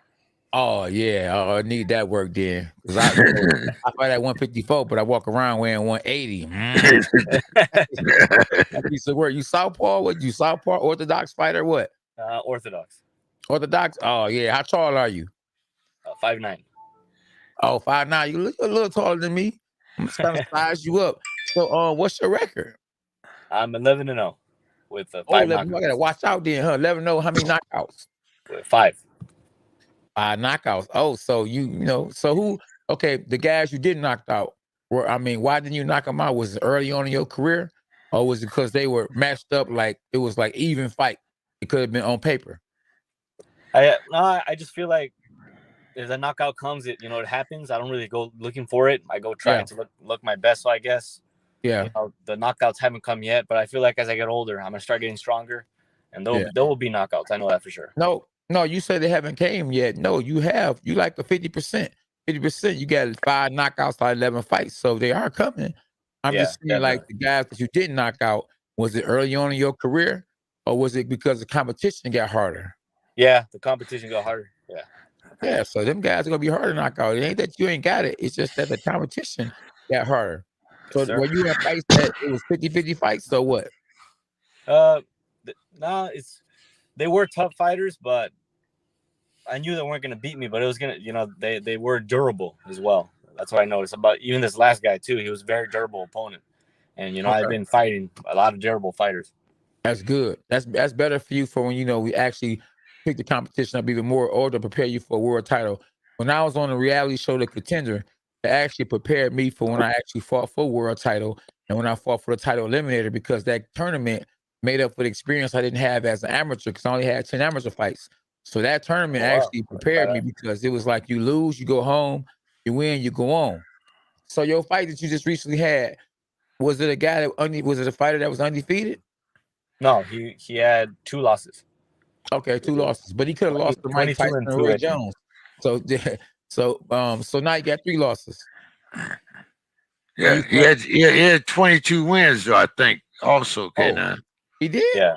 Oh yeah, I need that work then. Cause I fight at 154, but I walk around weighing 180. That piece of work. You southpaw? What you southpaw? Orthodox fighter? What? Orthodox. Orthodox? Oh yeah. How tall are you? 5'9". Oh, 5'9". You look a little taller than me. I'm just gonna size you up. So, what's your record? I'm 11-0 with Oh, 5 11. I gotta knockouts. watch out then, huh? 11. Know how many knockouts? With 5. 5 knockouts. Oh, so so who? Okay, the guys you did knocked out were. I mean, why didn't you knock them out? Was it early on in your career, or was it because they were matched up like it was like even fight? It could have been on paper. I just feel like if the knockout comes, it happens. I don't really go looking for it. I go Yeah, trying to look my best. So I guess yeah, the knockouts haven't come yet, but I feel like as I get older, I'm gonna start getting stronger, and yeah. there will be knockouts. I know that for sure. No, no, you said they haven't came yet. No, you have. You like the 50%. 50%. You got 5 knockouts out of 11 fights, so they are coming. I'm Yeah, just saying, like definitely. the guys that you didn't knock out. Was it early on in your career, or was it because the competition got harder? Yeah, the competition got harder. Yeah. Yeah, so them guys are gonna be hard to knock out. It ain't that you ain't got it. It's just that the competition got harder. Yes, So sir. were you in fights that it was 50-50 fights? So what? Uh, no, they were tough fighters, but I knew they weren't gonna beat me. But it was gonna, they were durable as well. That's what I noticed about even this last guy too. He was a very durable opponent, and I've Okay. been fighting a lot of durable fighters. That's good. That's better for you for when we actually pick the competition up even more or to prepare you for a world title. When I was on a reality show, The Contender, it actually prepared me for when I actually fought for a world title and when I fought for the title eliminator because that tournament made up for the experience I didn't have as an amateur because I only had 10 amateur fights. So that tournament Oh wow, actually prepared me because it was like you lose, you go home, you win, you go on. So your fight that you just recently had, was it a guy was it a fighter that was undefeated? no, he had 2 losses. Okay, 2 losses, but he could have 20, lost to Mike 22 Tyson and and 2, Roy I think. Jones. So, so now you got 3 losses. And Yeah, you he had 22 wins though, I think. Also, oh, K9. he did? Yeah,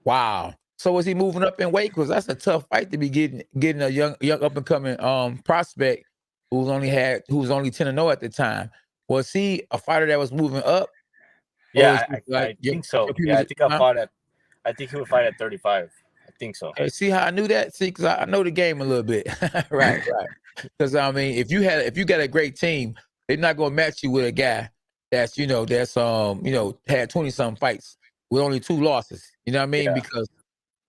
Wow. So was he moving up in weight? Because that's a tough fight to be getting a young up and coming prospect who was only 10-0 at the time. Was he a fighter that was moving up, or was yeah, he I like think so. your people Yeah, just, huh? I think he would fight at 35. I think so. Okay, see how I knew that? See, because I know the game a little bit. Right, right. Because I mean, if you got a great team, they're not gonna match you with a guy that's had 20 some fights with only 2 losses. You know what I mean? Yeah, Because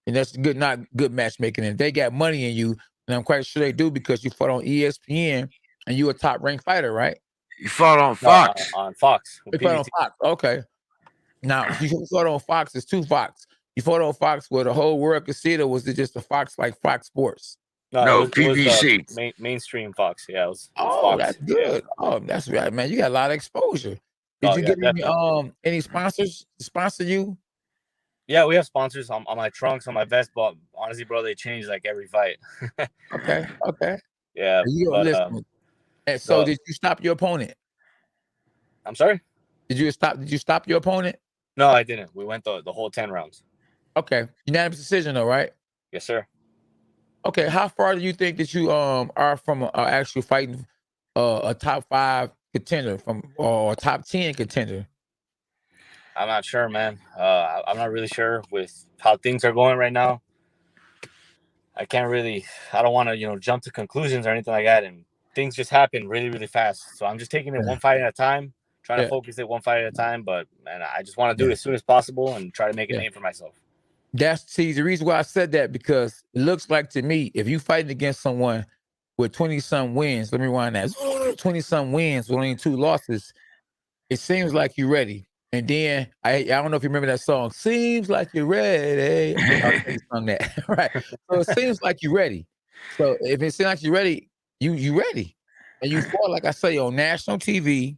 and that's not good matchmaking. And they got money in you, and I'm quite sure they do because you fought on ESPN and you a top ranked fighter, right? He fought on no, Fox. on Fox with They fought on PBC. Fox. Okay. Now you fought on Fox, it's 2 Fox. You fought on Fox where the whole world could see it, or was it just a Fox like Fox Sports? No, No, it was the PBC. mainstream Fox. Yeah, it was Oh, that's Fox. Yeah. good. Oh, that's right, man. You got a lot of exposure. Did Oh you yeah, get definitely. any sponsors to sponsor you? Yeah, we have sponsors on my trunks, on my vest, but honestly, bro, they change like every fight. Okay, okay. Yeah, And you don't but listen. And so the did you stop your opponent? I'm sorry. Did you stop your opponent? No, I didn't. We went the whole 10 rounds. Okay. Unanimous decision though, right? Yes, sir. Okay. How far do you think that you are from actual fighting a top 5 contender from or a top 10 contender? I'm not sure, man. I'm not really sure with how things are going right now. I can't really. I don't want to, jump to conclusions or anything like that. And things just happen really, really fast. So I'm just taking it Yeah. one fight at a time, trying to Yeah. focus it one fight at a time. But man, I just want to do Yeah. it as soon as possible and try to make a Yeah. name for myself. See the reason why I said that because it looks like to me if you fighting against someone with 20 some wins, let me rewind that 20 some wins with only 2 losses, it seems like you're ready. And then I don't know if you remember that song, "Seems Like You're Ready." I think I sung that, right? So it seems like you're ready. So if it seems like you're ready, you ready, and you fought like I say on national TV,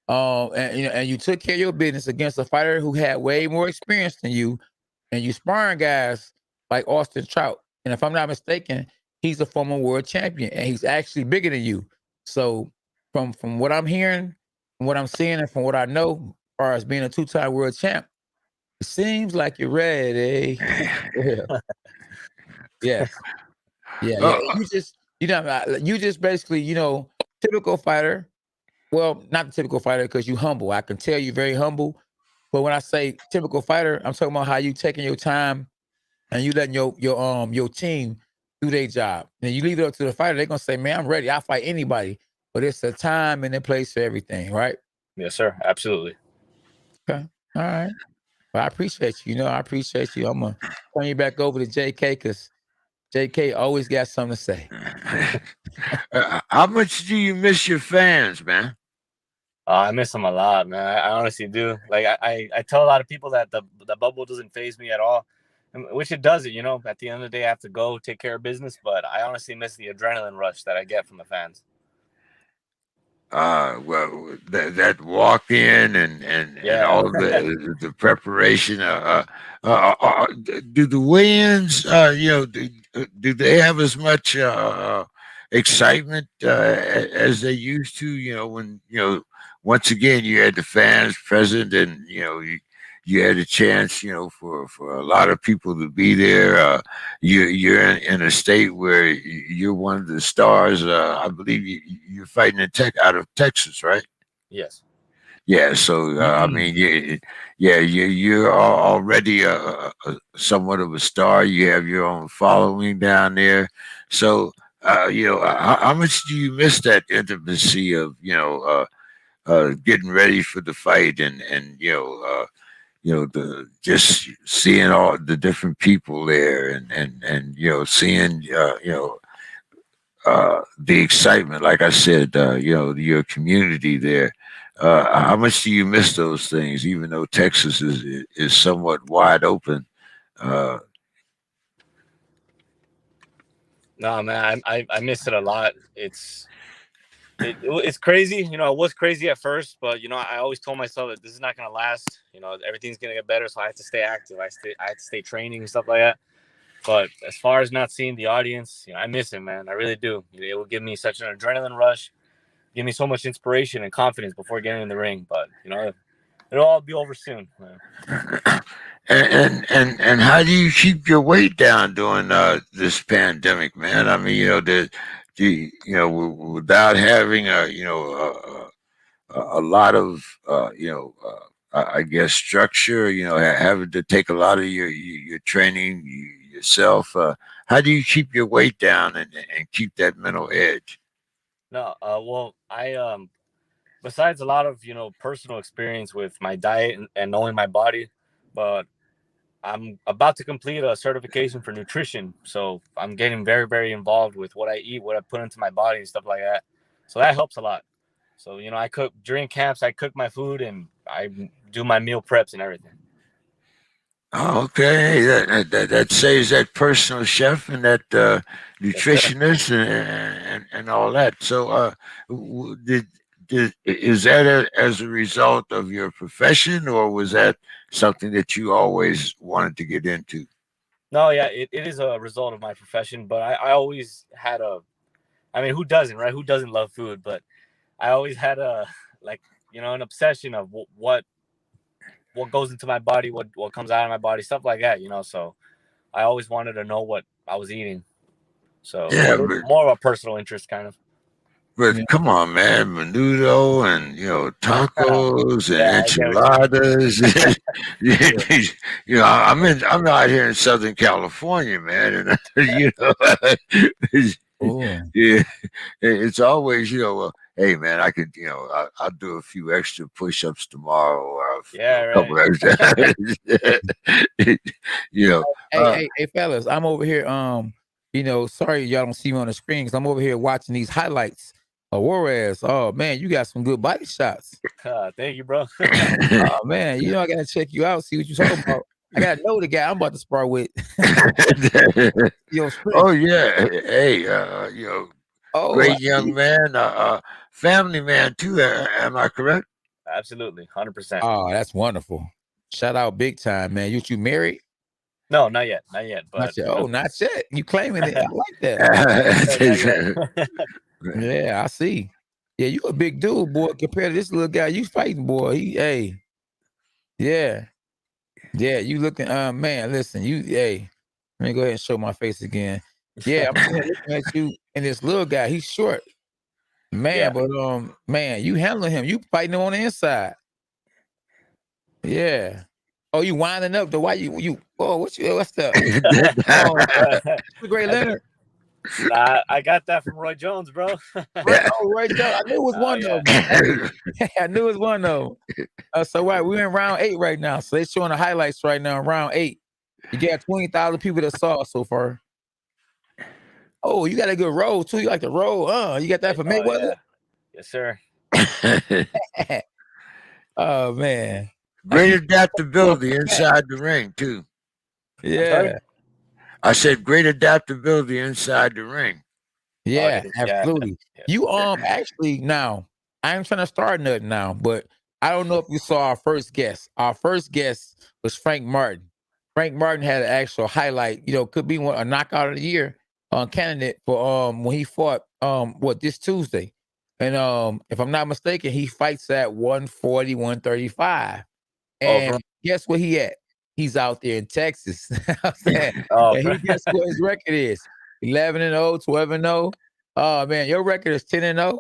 and you took care of your business against a fighter who had way more experience than you, and you sparring guys like Austin Trout. And if I'm not mistaken, he's a former world champion, and he's actually bigger than you. So from what I'm hearing, from what I'm seeing, and from what I know, as far as being a 2-time world champ, it seems like you're ready. Yeah. Yes. Yeah. Yeah. Uh, You just basically, typical fighter. Well, not the typical fighter because you humble. I can tell you very humble. But when I say typical fighter, I'm talking about how you taking your time and you letting your team do their job, and you leave it up to the fighter, they're gonna say, "Man, I'm ready. I'll fight anybody." But it's a time and a place for everything, right? Yes, sir. Absolutely. Okay, all right. Well, I appreciate you. I appreciate you. I'm gonna turn you back over to JK because JK always got something to say. How much do you miss your fans, man? I miss them a lot, man. I honestly do. Like I tell a lot of people that the bubble doesn't faze me at all, which it doesn't. At the end of the day, I have to go take care of business. But I honestly miss the adrenaline rush that I get from the fans. Well, that walk in and Yeah. all the preparation. Do the weigh-ins? Do they have as much excitement as they used to? When once again you had the fans present, and you had a chance, for a lot of people to be there. You're in a state where you're one of the stars. I believe you're fighting out of Texas, right? Yes. Yeah. So I mean, you're already somewhat of a star. You have your own following down there. So how much do you miss that intimacy of getting ready for the fight and the just seeing all the different people there and seeing the excitement, like I said, your community there. How much do you miss those things, even though Texas is somewhat wide open? Uh, No, man, I miss it a lot. It's crazy. It was crazy at first, but I always told myself that this is not gonna last. Everything's gonna get better, so I have to stay active. I have to stay training and stuff like that. But as far as not seeing the audience, I miss it, man. I really do. It will give me such an adrenaline rush, give me so much inspiration and confidence before getting in the ring. But it'll all be over soon. and how do you keep your weight down during this pandemic, man? I mean, without having a lot of I guess structure, having to take a lot of your training yourself. How do you keep your weight down and keep that mental edge? No, well, I besides a lot of personal experience with my diet and knowing my body, but I'm about to complete a certification for nutrition, so I'm getting very, very involved with what I eat, what I put into my body, and stuff like that. So that helps a lot. So I cook during camps. I cook my food and I do my meal preps and everything. Oh, okay. Hey, that saves that personal chef and that Yes, sir. nutritionist and all that. So, is that as a result of your profession, or was that something that you always wanted to get into? No, yeah, it is a result of my profession, but I always had I mean, who doesn't, right? Who doesn't love food? But I always had like, an obsession of what goes into my body, what comes out of my body, stuff like that, So I always wanted to know what I was eating. So Yeah, it is more of a personal interest, kind of. Yeah. but come on, man, menudo and tacos and Yeah, I get what you mean. enchiladas. Yeah, I'm out here in Southern California, man, and Oh, yeah, it's always hey man, I could I'll do a few extra push-ups tomorrow, or yeah, a couple right. extra. you know, uh, hey, fellas, I'm over here. Sorry y'all don't see me on the screen because I'm over here watching these highlights of Juarez. Oh man, you got some good body shots. Thank you, bro. Oh man, I gotta check you out, see what you're talking about. I gotta know the guy I'm about to spar with. Your oh strength. yeah, hey, Oh, I great young see. man, family man too. Am I correct? Absolutely, 100%. Oh, that's wonderful. Shout out big time, man. You married? No, not yet, not yet. Not But yet. Oh, not yet. You claiming it. I like that. not yet. Yeah, I see. Yeah, you a big dude, boy, compared to this little guy you fighting, boy. Yeah. Yeah, you looking, man, listen, hey, let me go ahead and show my face again. Yeah, I'm sitting here looking at you and this little guy, he's short. Yeah. Man, but, man, you handling him. You fighting him on the inside. Yeah. Oh, you winding up, though. Why you Oh, what's the Great Leonard? I got that from Roy Jones, bro. Roy Jones. I knew it was one of them. Hey, I knew it was one of them. So we're in round 8 right now. So they're showing the highlights right now in round 8. You got 20,000 people that saw it so far. Oh, you got a good roll too. You like to roll, you got that for Mayweather? Yes, sir. Oh man. Great adaptability inside the ring too. Yeah. I said great adaptability inside the ring. Yeah, absolutely. You actually now, I ain't trying to start nothing now, but I don't know if you saw our first guest. Our first guest was Frank Martin. Frank Martin had an actual highlight, could be a knockout of the year candidate for when he fought this Tuesday. And if I'm not mistaken, he fights at 140, 135. And guess where he at? He's out there in Texas. And guess what his record is? 11-0, 12-0. Oh man, your record is 10-0.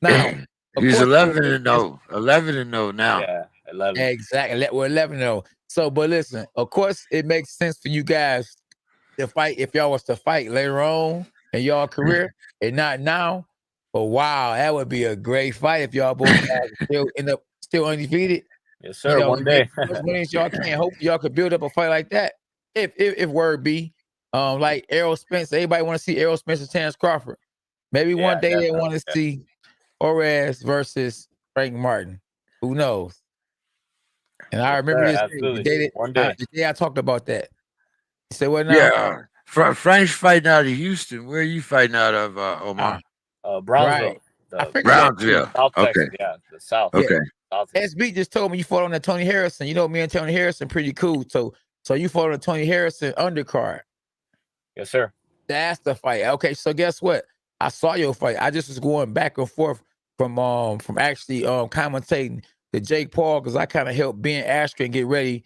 Now he's 11-0. 11-0 now. Yeah, 11. Exactly. We're 11-0. So, but listen, of course, it makes sense for you guys to fight if y'all was to fight later on in y'all career and not now. But wow, that would be a great fight if y'all both guys still end up still undefeated. Yes, sir. One day. As many as y'all can. Hope y'all could build up a fight like that. If word be, like Errol Spence, everybody want to see Errol Spence and Terrence Crawford. Maybe one day they want to see Orez versus Frank Martin. Who knows? And I remember the day I talked about that. You said what now? Yeah. Frank's fighting out of Houston. Where are you fighting out of, Omar? Brownsville. Right. Brownsville. South Texas, the South. Okay. SB just told me you fought on that Tony Harrison. You know, me and Tony Harrison pretty cool. So you fought on the Tony Harrison undercard. Yes, sir. That's the fight. Okay, so guess what? I saw your fight. I just was going back and forth from actually commentating to Jake Paul because I kind of helped Ben Askren get ready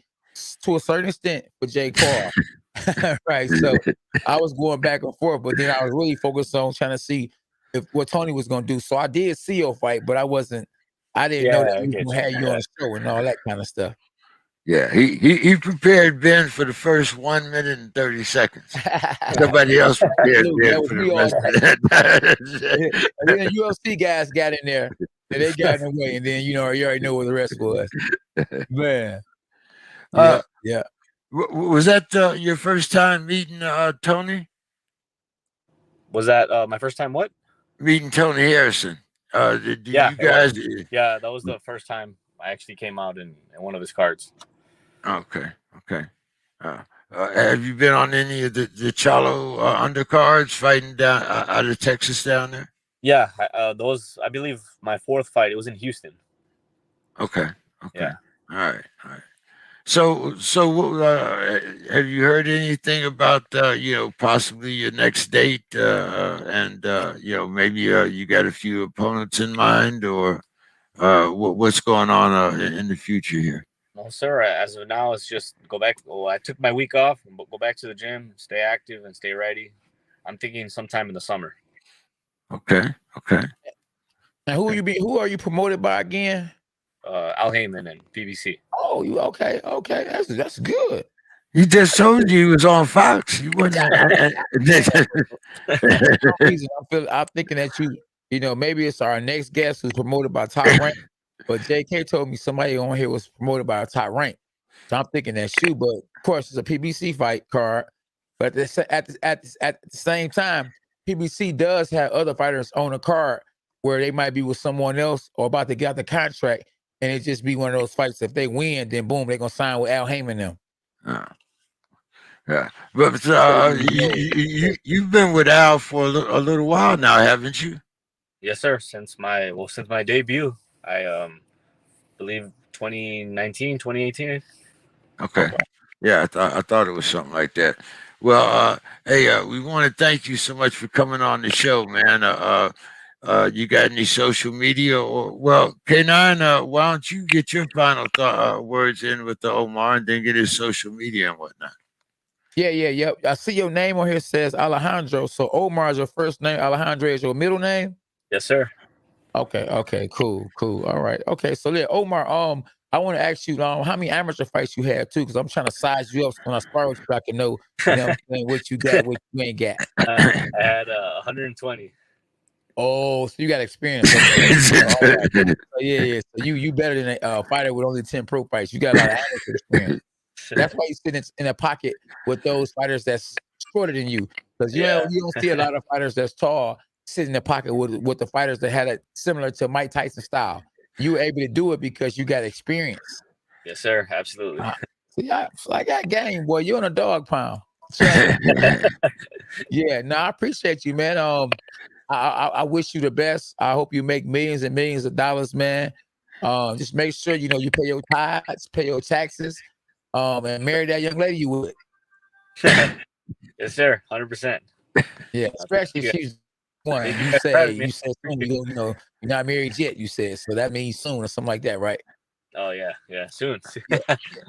to a certain extent for Jake Paul. Right. So I was going back and forth, but then I was really focused on trying to see what Tony was gonna do. So I did see your fight, but I didn't know that he was gonna have you on the show and all that kind of stuff. Yeah, he prepared Ben for the first 1 minute and 30 seconds. Somebody else prepared Ben for the rest of that. And then the UFC guys got in there and they got in the way, and then you already know what the rest was. Man. Yeah. Was that your first time meeting Tony? Was that my first time what? Meeting Tony Harrison. Did you guys? Yeah, that was the first time I actually came out in one of his cards. Okay. Have you been on any of the Chalo undercards fighting down out of Texas down there? Yeah, those, I believe my fourth fight, it was in Houston. Okay. Yeah. All right. So have you heard anything about possibly your next date and maybe you got a few opponents in mind, or what's going on in the future here? No, sir. As of now, it's just go back. I took my week off, go back to the gym, stay active, and stay ready. I'm thinking sometime in the summer. Okay. And who are you promoted by again? Al Heyman and PBC. Oh, you okay? That's good. He just told you he was on Fox. You wasn't. I'm thinking that maybe it's our next guest who's promoted by Top Rank, but JK told me somebody on here was promoted by Top Rank. So I'm thinking that's you, but of course it's a PBC fight card. But at the same time, PBC does have other fighters on a card where they might be with someone else or about to get out the contract, and it just be one of those fights. If they win, then boom, they're gonna sign with Al Heyman them. Yeah, but you've been with Al for a little while now, haven't you? Yes, sir. Since my debut, I believe 2019, 2018. Okay. Yeah, I thought it was something like that. Well, hey, we want to thank you so much for coming on the show, man. You got any social media? K9, why don't you get your final words in with the Omar and then get his social media and whatnot? Yeah. I see your name on here says Alejandro. So Omar is your first name. Alejandro is your middle name? Yes, sir. Okay. Cool. All right. Okay. So yeah, Omar, I want to ask you how many amateur fights you have too, because I'm trying to size you up when I spar with you, I can know, you know what I'm saying, what you got, what you ain't got. I had 120. Oh, so you got experience. Okay. Right. Yeah. So you better than a fighter with only 10 pro fights. You got a lot of amateur experience. That's why you sit in a pocket with those fighters that's shorter than you, because you don't see a lot of fighters that's tall sit in the pocket with the fighters that had it similar to Mike Tyson style. You were able to do it because you got experience. Yes, sir. Absolutely. See, I got game, boy. You're in a dog pound. Yeah, no, I appreciate you, man. I wish you the best. I hope you make millions and millions of dollars, man. Just make sure you pay your tithes, pay your taxes, and marry that young lady you with. Yes, sir. 100%. Yeah, especially if she's one. You said soon. You're not married yet. You said so. That means soon or something like that, right? Oh yeah, soon.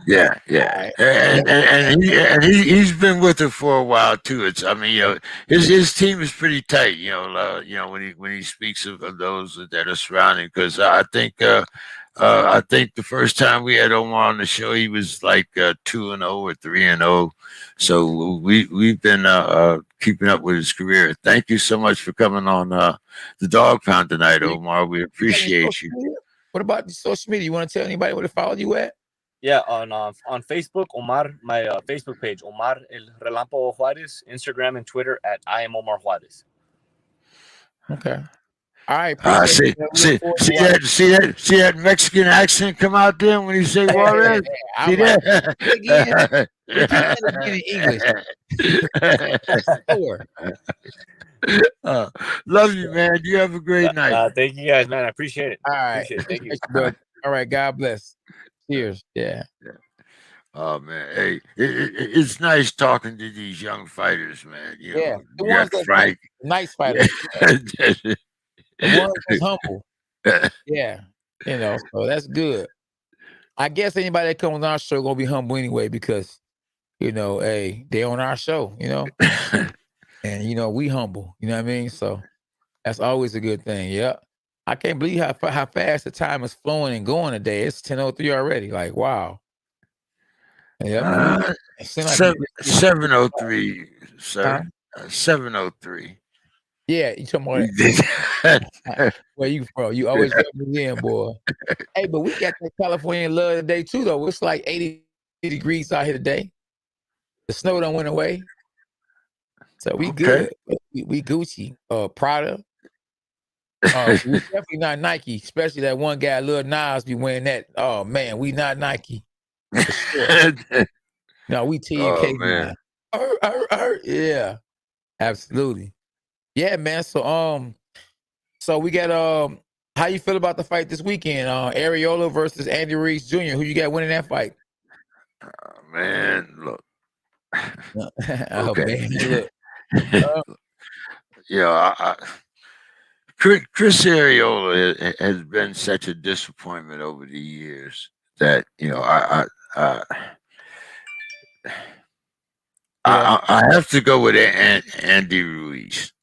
Yeah. Right. And he's been with her for a while too. His team is pretty tight. When he speaks of those that are surrounding, because I think the first time we had Omar on the show, he was like 2-0 or 3-0. So we've been keeping up with his career. Thank you so much for coming on the Dog Pound tonight, Omar. We appreciate you. What about the social media? You want to tell anybody where to follow you at? Yeah, on Facebook, Omar, my Facebook page, Omar El Relámpago Juárez, Instagram and Twitter at I am Omar Juárez. Okay. All right. See that Mexican accent come out there when you say Juárez? See that? Again, repeat that again in English. Love you, man. You have a great night. Thank you guys, man. I appreciate it. All right. Appreciate it. Thank you. All right. God bless. Cheers. Yeah. Oh man, hey, it's nice talking to these young fighters, man. The ones that Frank, nice fighters. The ones that's humble. Yeah. So that's good. I guess anybody that comes on our show gonna be humble anyway, because hey, they on our show, and we humble, you know what I mean? So that's always a good thing. Yeah. I can't believe how fast the time is flowing and going today. It's 10:03 already. Like, wow. Yeah. 7:03, sir. 7:03. Yeah, you talking about where you from? You always got me in, boy. Hey, but we got that California love today too, though. It's like 80 degrees out here today. The snow done went away. So we good. We Gucci. Prada. We definitely not Nike, especially that one guy, Lil Nas, be wearing that. Oh man, we not Nike. For sure. No, we TNK. Oh, man. Yeah, absolutely. Yeah, man. So we got how you feel about the fight this weekend? Areola versus Andy Ruiz Jr. Who you got winning that fight? Man, look. Okay. Man, look. Chris Areola has been such a disappointment over the years that I have to go with Andy Ruiz,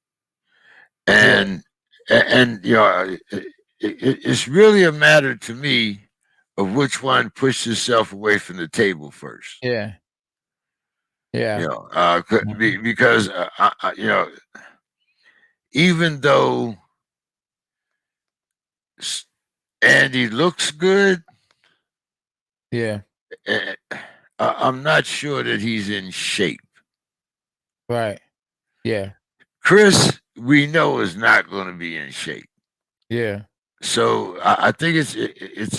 and it's really a matter to me of which one pushed himself away from the table first. Yeah. Because even though Andy looks good, I'm not sure that he's in shape. Right. Yeah. Chris, we know, is not going to be in shape. Yeah. So I think it's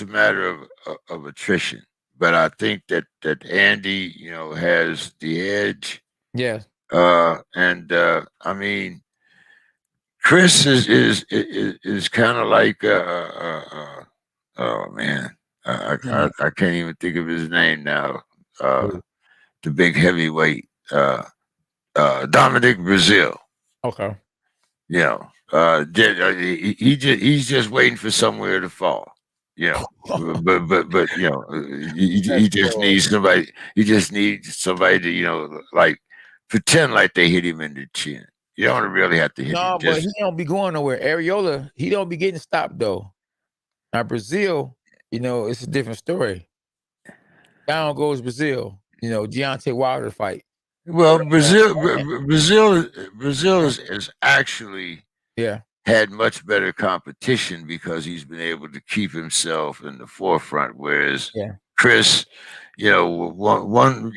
a matter of attrition. But I think that Andy, has the edge. Yeah. I mean, Chris is kind of like oh man, I can't even think of his name now. The big heavyweight, Dominic Brazil. Okay. He's just waiting for somewhere to fall. But he just needs somebody. He just needs somebody to like pretend like they hit him in the chin. You don't really have to hit him. No, but he don't be going nowhere. Areola, he don't be getting stopped though. Now Brazil, it's a different story. Down goes Brazil. Deontay Wilder fight. Well, Brazil is actually Yeah. had much better competition because he's been able to keep himself in the forefront. Whereas Yeah. Chris, one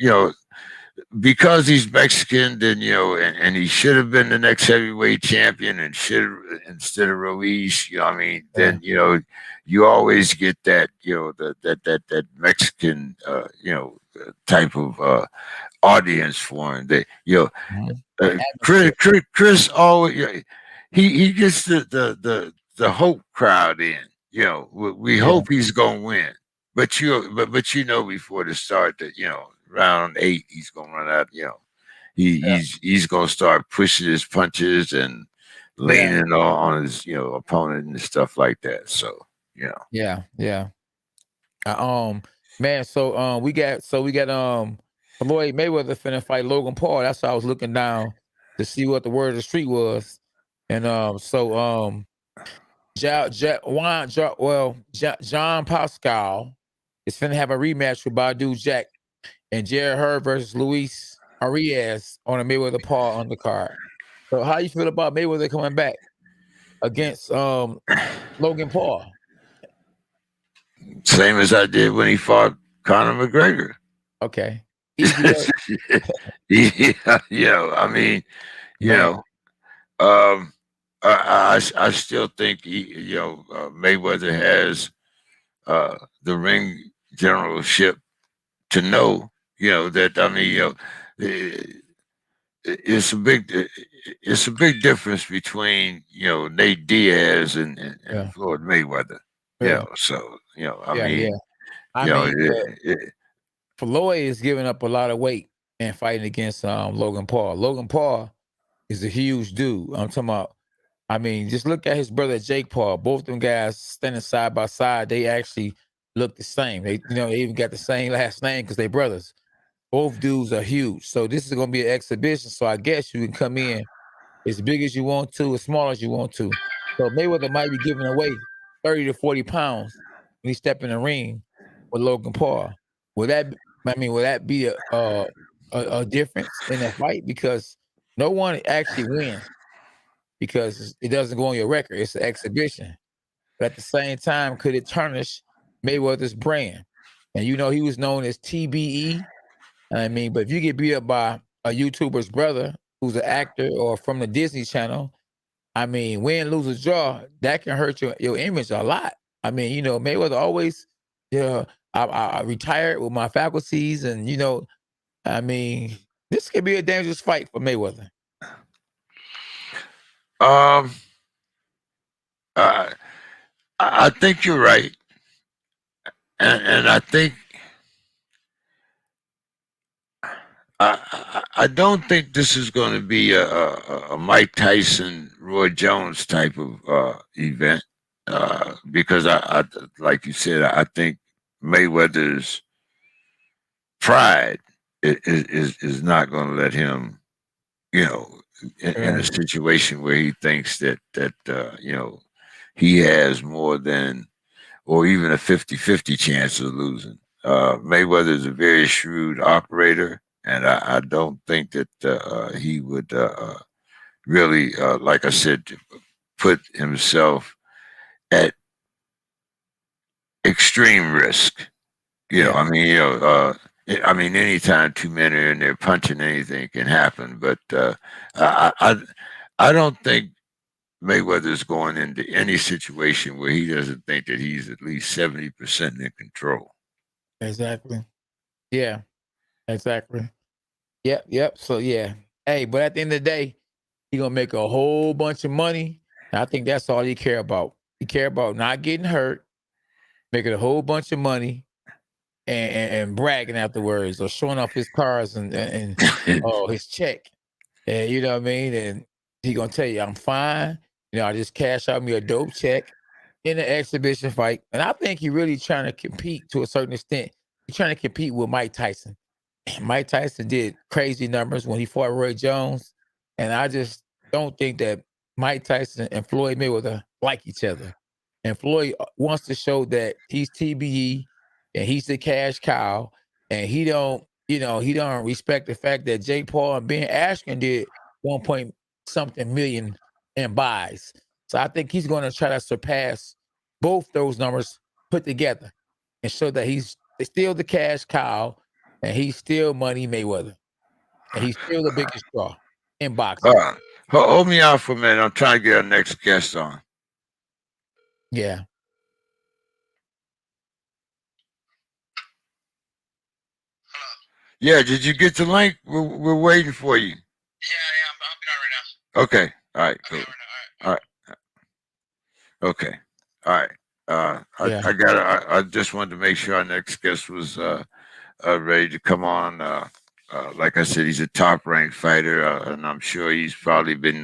because he's Mexican, then and he should have been the next heavyweight champion, and should instead of Ruiz. Then you always get that that Mexican type of audience for him. That Chris always he gets the hope crowd in. We hope he's gonna win, but before the start that round 8 he's gonna run out. He's gonna start pushing his punches and leaning on his opponent and stuff like that. So Yeah. Man. So we got Floyd Mayweather finna fight Logan Paul. That's why I was looking down to see what the word of the street was, and John Pascal is finna have a rematch with Badu Jack and Jared Hurd versus Luis Arias on a Mayweather Paul undercard. So how you feel about Mayweather coming back against Logan Paul? same as I did when he fought Conor McGregor. Okay. I still think Mayweather has the ring generalship to know that it's a big difference between Nate Diaz and Floyd Mayweather. Floyd is giving up a lot of weight and fighting against Logan Paul. Logan Paul is a huge dude. I'm talking about. Just look at his brother Jake Paul. Both them guys standing side by side. They actually look the same. They even got the same last name because they brothers. Both dudes are huge. So this is gonna be an exhibition. So I guess you can come in as big as you want to, as small as you want to. So Mayweather might be giving away 30 to 40 pounds when he step in the ring with Logan Paul. Will that be a difference in that fight? Because no one actually wins because it doesn't go on your record. It's an exhibition. But at the same time, could it tarnish Mayweather's brand? And he was known as TBE. But if you get beat up by a YouTuber's brother who's an actor or from the Disney Channel, win, lose, or draw, that can hurt your image a lot. Mayweather always, I retired with my faculties, and this could be a dangerous fight for Mayweather. I think you're right, and I think I don't think this is going to be a Mike Tyson, Roy Jones type of event because I like you said, I think Mayweather's pride is not going to let him, in a situation where he thinks that he has more than or even a 50-50 chance of losing. Mayweather is a very shrewd operator, and I don't think that he would really, like I said, put himself at extreme risk. Anytime two men are in there punching, anything can happen. But I don't think Mayweather's going into any situation where he doesn't think that he's at least 70% in control. Exactly. Yeah. Exactly. Yep. So yeah. Hey, but at the end of the day, he's gonna make a whole bunch of money. And I think that's all he care about. He care about not getting hurt, making a whole bunch of money, and bragging afterwards, or showing off his cars and his check. And you know what I mean? And he gonna tell you, I'm fine. I just cash out me a dope check in an exhibition fight. And I think he really trying to compete to a certain extent. He's trying to compete with Mike Tyson. Mike Tyson did crazy numbers when he fought Roy Jones. And I just don't think that Mike Tyson and Floyd Mayweather like each other. And Floyd wants to show that he's TBE and he's the cash cow, and he don't respect the fact that Jake Paul and Ben Askren did 1 point something million in buys. So I think he's going to try to surpass both those numbers put together and show that he's still the cash cow and he's still Money Mayweather and he's still the biggest draw in boxing. Hold me out for a minute. I'm trying to get our next guest on. Yeah. Yeah, did you get the link? We're waiting for you. Yeah, I'm hopping on right now. Okay. All right. Cool. All right. Okay. All right. I just wanted to make sure our next guest was ready to come on. Like I said, he's a top ranked fighter, and I'm sure he's probably been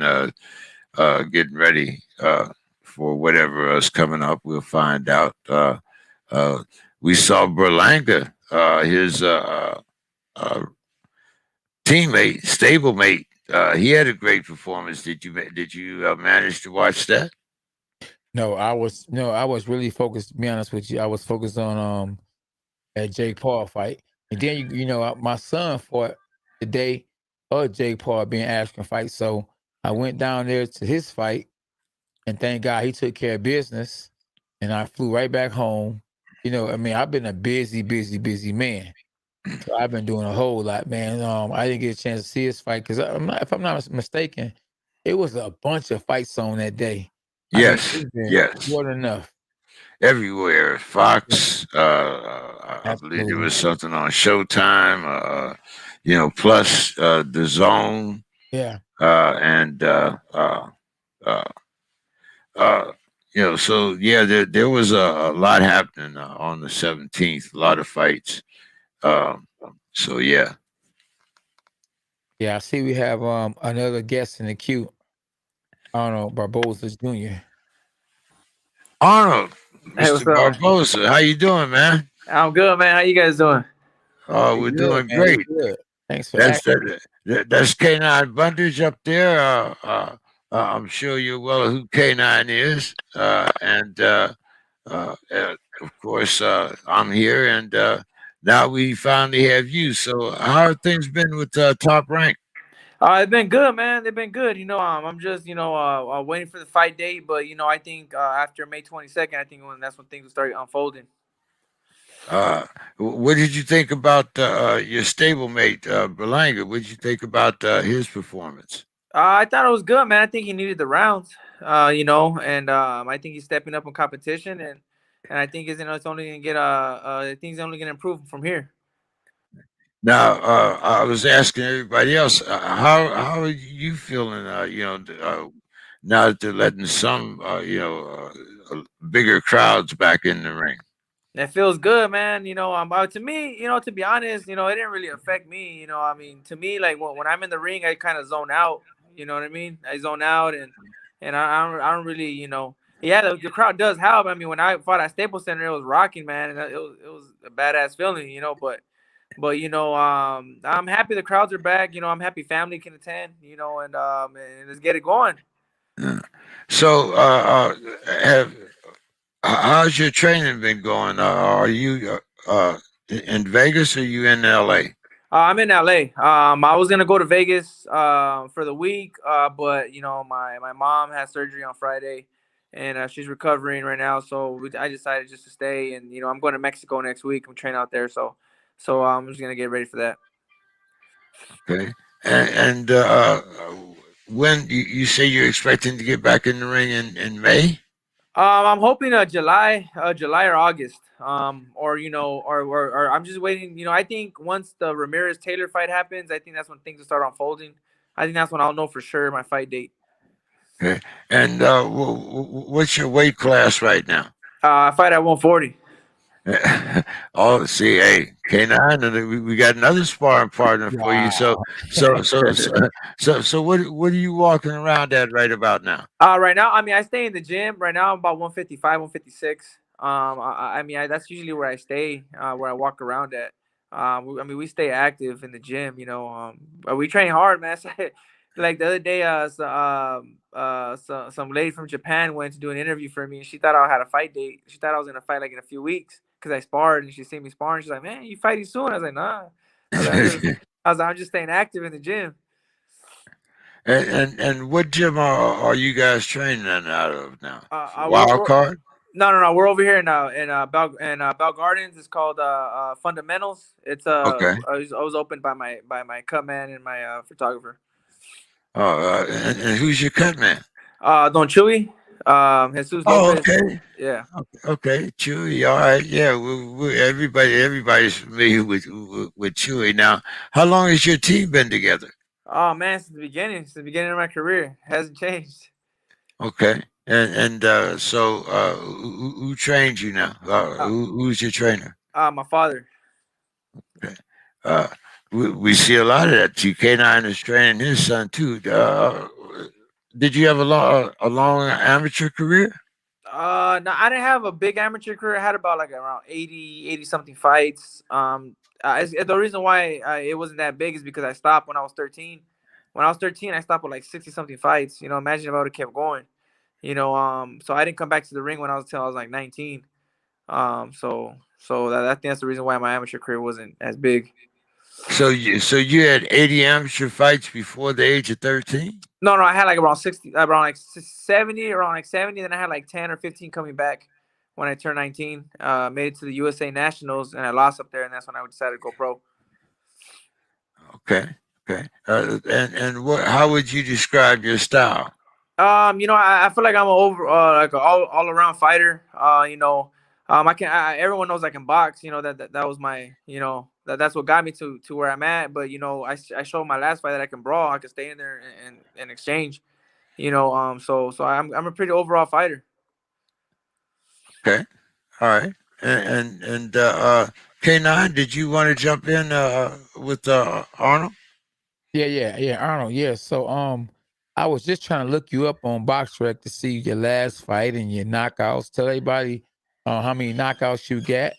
getting ready for whatever is coming up. We'll find out. We saw Berlanga, his teammate, stablemate. He had a great performance. Did you manage to watch that? No, I was really focused. To be honest with you, I was focused on that Jake Paul fight, and then my son fought the day of Jake Paul being Askren fight, so I went down there to his fight, and thank God he took care of business, and I flew right back home. I've been a busy man. So I've been doing a whole lot, man. I didn't get a chance to see his fight because if I'm not mistaken, it was a bunch of fights on that day. Yes, more than enough. Everywhere, Fox. I believe there was something on Showtime. Plus the Zone. Yeah. And so yeah, there was a lot happening on the 17th. A lot of fights. So yeah. Yeah, I see we have another guest in the queue. Arnold Barboza Jr. Arnold, Hey, Mr. Barboza, how you doing, man? I'm good, man. How you guys doing? Oh, we're doing great. Good. Thanks for that's K9 Bundrage up there. I'm sure you're well who K9 is, and of course I'm here, and now we finally have you. So how have things been with Top Rank? It's been good, man. They've been good. I'm just waiting for the fight date, but I think after May 22nd, I think that's when things will start unfolding. What did you think about your stablemate Berlanga? What did you think about his performance? I thought it was good, man. I think he needed the rounds, and I think he's stepping up in competition, and I think it's only gonna get I think he's only gonna improve from here. Now, I was asking everybody else, how are you feeling? Now that they're letting some bigger crowds back in the ring. That feels good, man. To me, to be honest, it didn't really affect me. To me, like when I'm in the ring, I kind of zone out. You know what I mean? I zone out, and I don't really, yeah, the crowd does help. I mean, when I fought at Staples Center, it was rocking, man, and it was a badass feeling, but I'm happy the crowds are back. I'm happy family can attend, and let's get it going. So, how's your training been going? Are you in Vegas or are you in LA? I'm in LA. I was gonna go to Vegas for the week, but my mom has surgery on Friday, and she's recovering right now. So I decided just to stay, and I'm going to Mexico next week. I'm training out there, so I'm just gonna get ready for that. Okay, and when you say you're expecting to get back in the ring in May? I'm hoping July or August. Or I'm just waiting. I think once the Ramirez Taylor fight happens, I think that's when things will start unfolding. I think that's when I'll know for sure my fight date. Okay, and what's your weight class right now? I fight at 140. Oh, see, hey, K9, and we got another sparring partner for you. So what are you walking around at right about now? Right now, I stay in the gym. Right now, I'm about 155, 156. That's usually where I stay, where I walk around at. We stay active in the gym. We train hard, man. like the other day, some lady from Japan went to do an interview for me, and she thought I had a fight date. She thought I was gonna fight like in a few weeks because I sparred, and she seen me sparring. She's like, "Man, you fighting soon?" I was like, "Nah." I'm just staying active in the gym. And what gym are you guys training out of now? Wild We're Card? no. We're over here in Bell Gardens. It's called Fundamentals. It's Okay. I was opened by my cut man and my photographer. Oh, and who's your cut man? Don Chewy, Jesus Oh, Lopez. okay. Yeah. Okay, Chewy. All right. Yeah, everybody's familiar with Chewy. Now, how long has your team been together? Oh man, since the beginning of my career, hasn't changed. Okay. And so who trains you now? Who's your trainer? My father. Okay. Uh, we see a lot of that. TK9 is training his son too. Did you have a long amateur career? No, I didn't have a big amateur career. I had about like around 80 something fights. The reason why it wasn't that big is because I stopped when I was 13. When I was 13, I stopped with like 60 something fights. Imagine if I would have kept going. So I didn't come back to the ring when I was till I was like 19. So I think that's the reason why my amateur career wasn't as big. So you had 80 amateur fights before the age of 13? No, I had like around 60, around like 70. Then I had like 10 or 15 coming back when I turned 19. Made it to the USA Nationals and I lost up there, and that's when I decided to go pro. Okay. Okay. And what? How would you describe your style? I feel like I'm like an all around fighter. Everyone knows I can box. That was my, that's what got me to where I'm at. But I showed my last fight that I can brawl. I can stay in there and exchange. So I'm a pretty overall fighter. Okay. All right. And K9, did you want to jump in with Arnold? Yeah, Arnold. Yeah. So I was just trying to look you up on BoxRec to see your last fight and your knockouts. Tell everybody how many knockouts you got.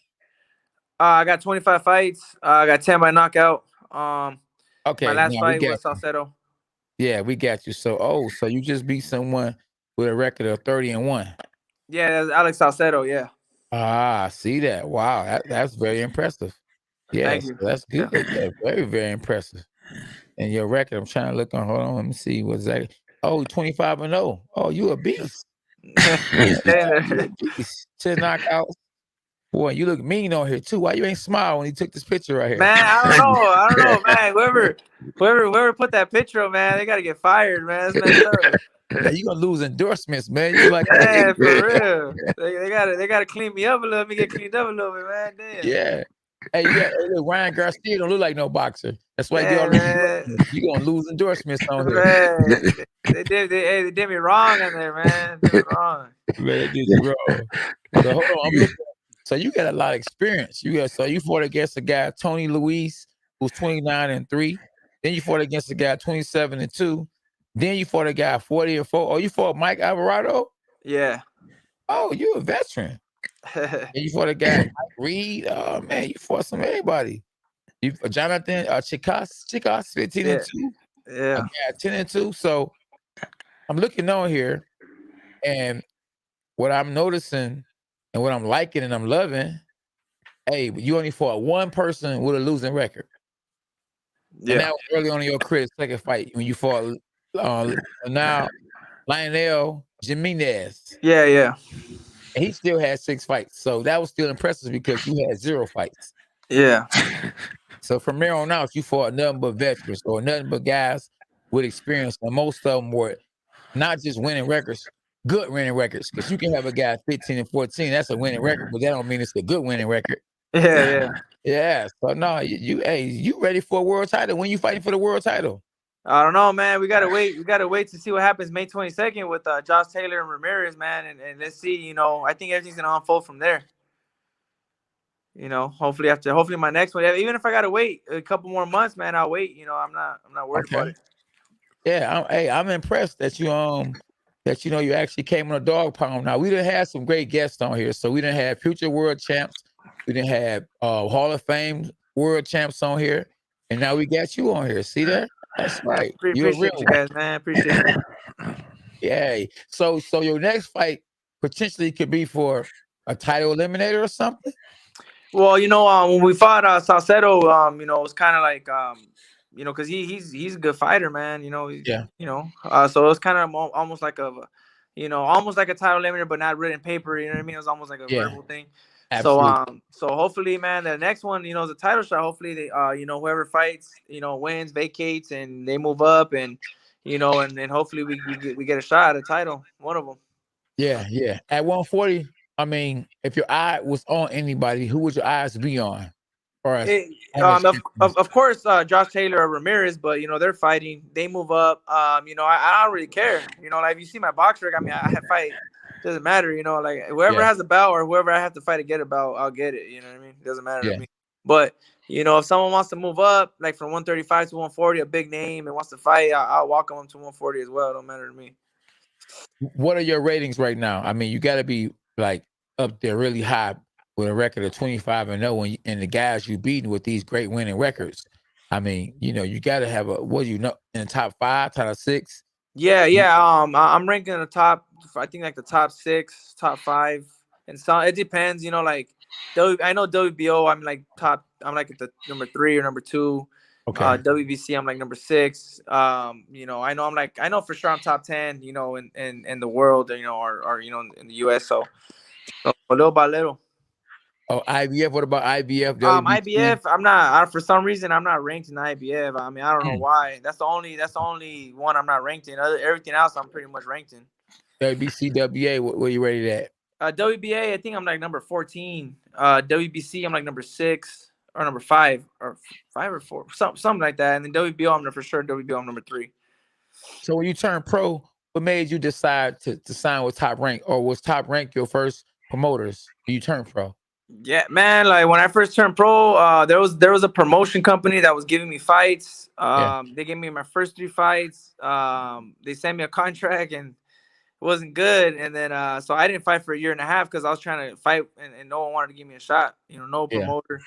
I got 25 fights. I got 10 by knockout. My Okay, last now we fight got was you. Salcedo. Yeah, we got you. So so you just beat someone with a record of 30-1. Yeah, that's Alex Salcedo. Yeah. Ah, see that. Wow, that's very impressive. Thank Yes, you. that's Yeah. good. Yeah, very, very impressive. And your record, I'm trying to look on. Hold on, let me see what's that. Oh, 25-0. Oh, you a beast. You a beast. 10 knockouts. Boy, you look mean on here too. Why you ain't smile when he took this picture right here? Man, I don't know, man. Whoever put that picture up, man, they gotta get fired, man. That's messed up. Hey, you gonna lose endorsements, man. You like Man, for real. They gotta clean me up a little. Let me get cleaned up a little bit, man. Damn. yeah. Hey, look, Ryan Garcia don't look like no boxer. That's why he do all Yeah, these man. endorsements. You gonna lose endorsements on here. Man, they did me wrong on there, man. They did me wrong. Man, they did you wrong. So hold on, I'm looking. So you got a lot of experience. So you fought against a guy, Tony Luis, who's 29-3. Then you fought against a guy 27-2. Then you fought a guy 40-4. Oh, you fought Mike Alvarado? Yeah. Oh, you a veteran. And you fought a guy, Mike Reed. Oh man, you fought some everybody. You Jonathan Chicas 15-2. Yeah. A guy 10-2. So I'm looking on here, and what I'm noticing and what I'm liking and I'm loving, hey, but you only fought one person with a losing record. Yeah. And that was early on in your career, second fight, when you fought now Lionel Jimenez. Yeah. And he still had 6 fights. So that was still impressive because you had 0 fights. Yeah. So from there on out, you fought nothing but veterans or nothing but guys with experience. And most of them were not just winning records, good winning records. Because you can have a guy 15-14, that's a winning record, but that don't mean it's a good winning record. Yeah. Yeah. So no, you ready for a world title? When you fighting for the world title? I don't know, man. We gotta wait. We gotta wait to see what happens May 22nd with Josh Taylor and Ramirez, man. And let's see. I think everything's gonna unfold from there. Hopefully my next one. Even if I gotta wait a couple more months, man, I'll wait. I'm not worried about it. Yeah. I'm impressed that you you actually came on a dog pound. Now we done had some great guests on here. So we done have future world champs. We done have Hall of Fame world champs on here. And now we got you on here. See that? That's right. You're a real Appreciate you one. guys, man. Appreciate you. Yeah. So your next fight potentially could be for a title eliminator or something. Well, when we fought Salcedo, it was kind of like, because he's a good fighter, man. Yeah. So it was kind of almost like almost like a title limiter, but not written paper. You know what I mean? It was almost like a Yeah. verbal thing. Absolutely. So hopefully, man, the next one, is a title shot. Hopefully, they, whoever fights, wins, vacates, and they move up, and and hopefully we get a shot at a title, one of them. Yeah. Yeah. At 140, I mean, if your eye was on anybody, who would your eyes be on? Or as on this Of course, Josh Taylor or Ramirez, but they're fighting. They move up. I don't really care. Like if you see my box rig, I mean, I have fight. Doesn't matter. Like whoever Yeah. has a belt or whoever I have to fight to get a belt, I'll get it. You know what I mean? Doesn't matter Yeah. to me. But if someone wants to move up, like from 135 to 140, a big name, and wants to fight, I'll welcome them to 140 as well. It don't matter to me. What are your ratings right now? I mean, you got to be like up there really high with a record of 25-0, and the guys you beating with these great winning records. I mean, you got to have in the top 5, top 6. Yeah. I'm ranking in the top. I think like the top 6, top 5, and so it depends. Like I know WBO. I'm like top. I'm like at the number 3 or number 2. Okay. WBC. I'm like number 6. I know I know for sure I'm top 10. In the world. Or in the US. So little by little. Oh, IBF. What about IBF? IBF. I'm not. For some reason, I'm not ranked in IBF. I mean, I don't know why. That's the only one I'm not ranked in. Everything else, I'm pretty much ranked in. WBC, WA. Where you rated at? WBA, I think I'm like number 14. WBC, I'm like number 6 or number 5 or 5 or 4, something like that. And then WBO, I'm for sure WBO, I'm number 3. So when you turned pro, what made you decide to sign with Top Rank, or was Top Rank your first promoters when you turned pro? Yeah, man. Like when I first turned pro, there was a promotion company that was giving me fights. They gave me my first 3 fights. They sent me a contract and it wasn't good. And then so I didn't fight for a year and a half because I was trying to fight and no one wanted to give me a shot. No promoter.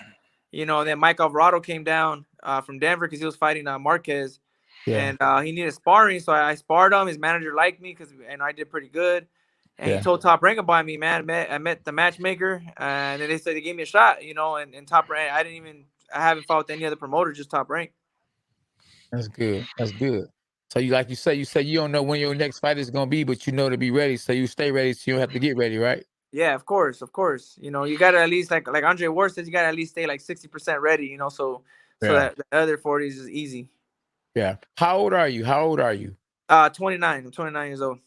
Then Mike Alvarado came down from Denver because he was fighting Marquez. Yeah. And he needed sparring, so I sparred him. His manager liked me and I did pretty good. And he told Top Rank about me, man. I met the matchmaker, and then they said they gave me a shot, and Top Rank. I haven't fought with any other promoter, just Top Rank. That's good. That's good. So you you don't know when your next fight is gonna be, but to be ready. So you stay ready, so you don't have to get ready, right? Yeah, of course. You gotta at least like Andre Ward says, you gotta at least stay like 60% ready, so that the other 40s is easy. Yeah. How old are you? 29. I'm 29 years old.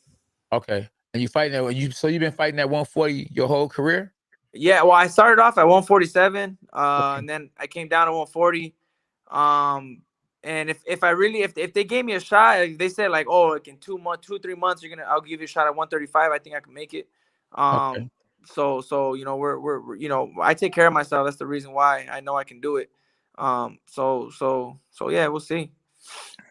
Okay. And you fighting so you've been fighting at 140 your whole career? Yeah, well, I started off at 147, and then I came down to 140. And if they gave me a shot, like they said like, oh, like in 2 months, 3 months, I'll give you a shot at 135. I think I can make it. Okay. So we're I take care of myself. That's the reason why I know I can do it. So yeah, we'll see.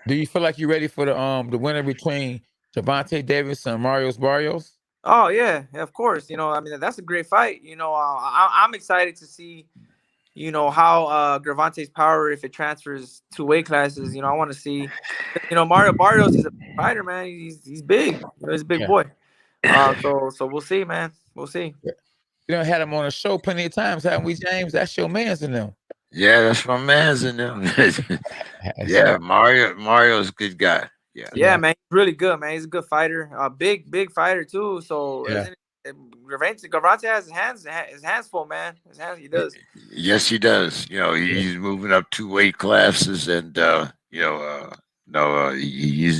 Do you feel like you're ready for the winner between Gervonta Davis and Marius Barrios? Oh yeah, of course. I mean that's a great fight. I'm excited to see, how Gervonta's power, if it transfers to weight classes. I want to see, Mario Barrios. He's a fighter, man. He's big. He's a big boy. So we'll see, man. We'll see. You had him on the show plenty of times, haven't we, James? That's your man's in them. Yeah, that's my man's in them. Yeah, Mario's a good guy. Yeah, man. He's really good, man. He's a good fighter. Big fighter too. So Gervonta has his hands full, man. He does. Yes, he does. He's moving up 2 weight classes, and he's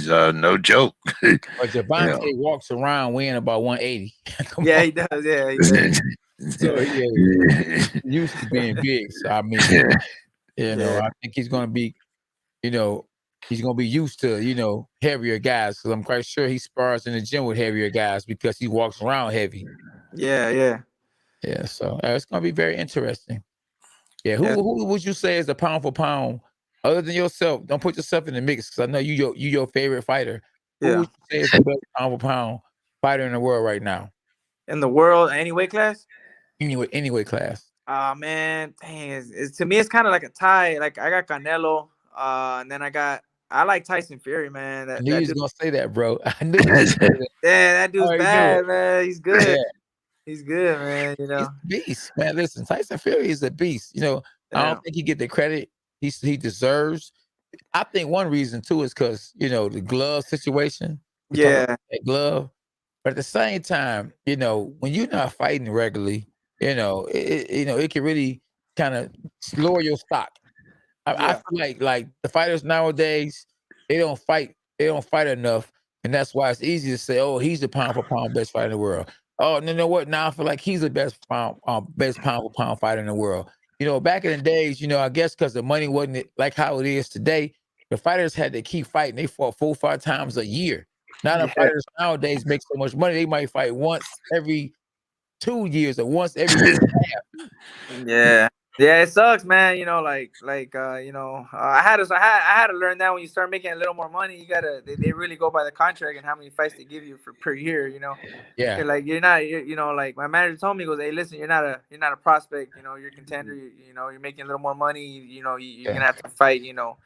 no joke. But Gervonta walks around weighing about 180. Yeah, he does. Yeah, he does. So he's used to being big. So I mean, I think he's gonna be, he's gonna be used to, heavier guys. Because I'm quite sure he spars in the gym with heavier guys because he walks around heavy. Yeah. So it's gonna be very interesting. Yeah. Who would you say is the pound for pound, other than yourself? Don't put yourself in the mix because I know you your favorite fighter. Who would you say is the best pound for pound fighter in the world right now? In the world, any weight class? Any weight class. Man, dang, to me it's kind of like a tie. Like I got Canelo, and then I got I like Tyson Fury, man. I knew you was Dude, gonna say that, bro. I knew you was gonna say that. yeah, that I dude's already knew it. bad, man. He's good. Yeah. He's good, man. You He's know. a beast, man. Listen, Tyson Fury is a beast. You know, I Yeah. don't think he get the credit he deserves. I think one reason too is because the glove situation. We talk about Yeah. that glove, but at the same time, when you're not fighting regularly, it can really kind of lower your stock. I Yeah. feel like the fighters nowadays, they don't fight enough, and that's why it's easy to say, "Oh, he's the pound for pound best fighter in the world." Oh, no, you know what? Now I feel like he's the best pound for pound fighter in the world. Back in the days, I guess because the money wasn't like how it is today, the fighters had to keep fighting. They fought 4 or 5 times a year. Now the Yeah. fighters nowadays make so much money, they might fight once every 2 years or once every year. Yeah. Yeah, it sucks, man. I had to learn that when you start making a little more money, they really go by the contract and how many fights they give you per year. Yeah, Like my manager told me, he goes, "Hey, listen, you're not a prospect. You're a contender. You're making a little more money. You're yeah, gonna have to fight. Two,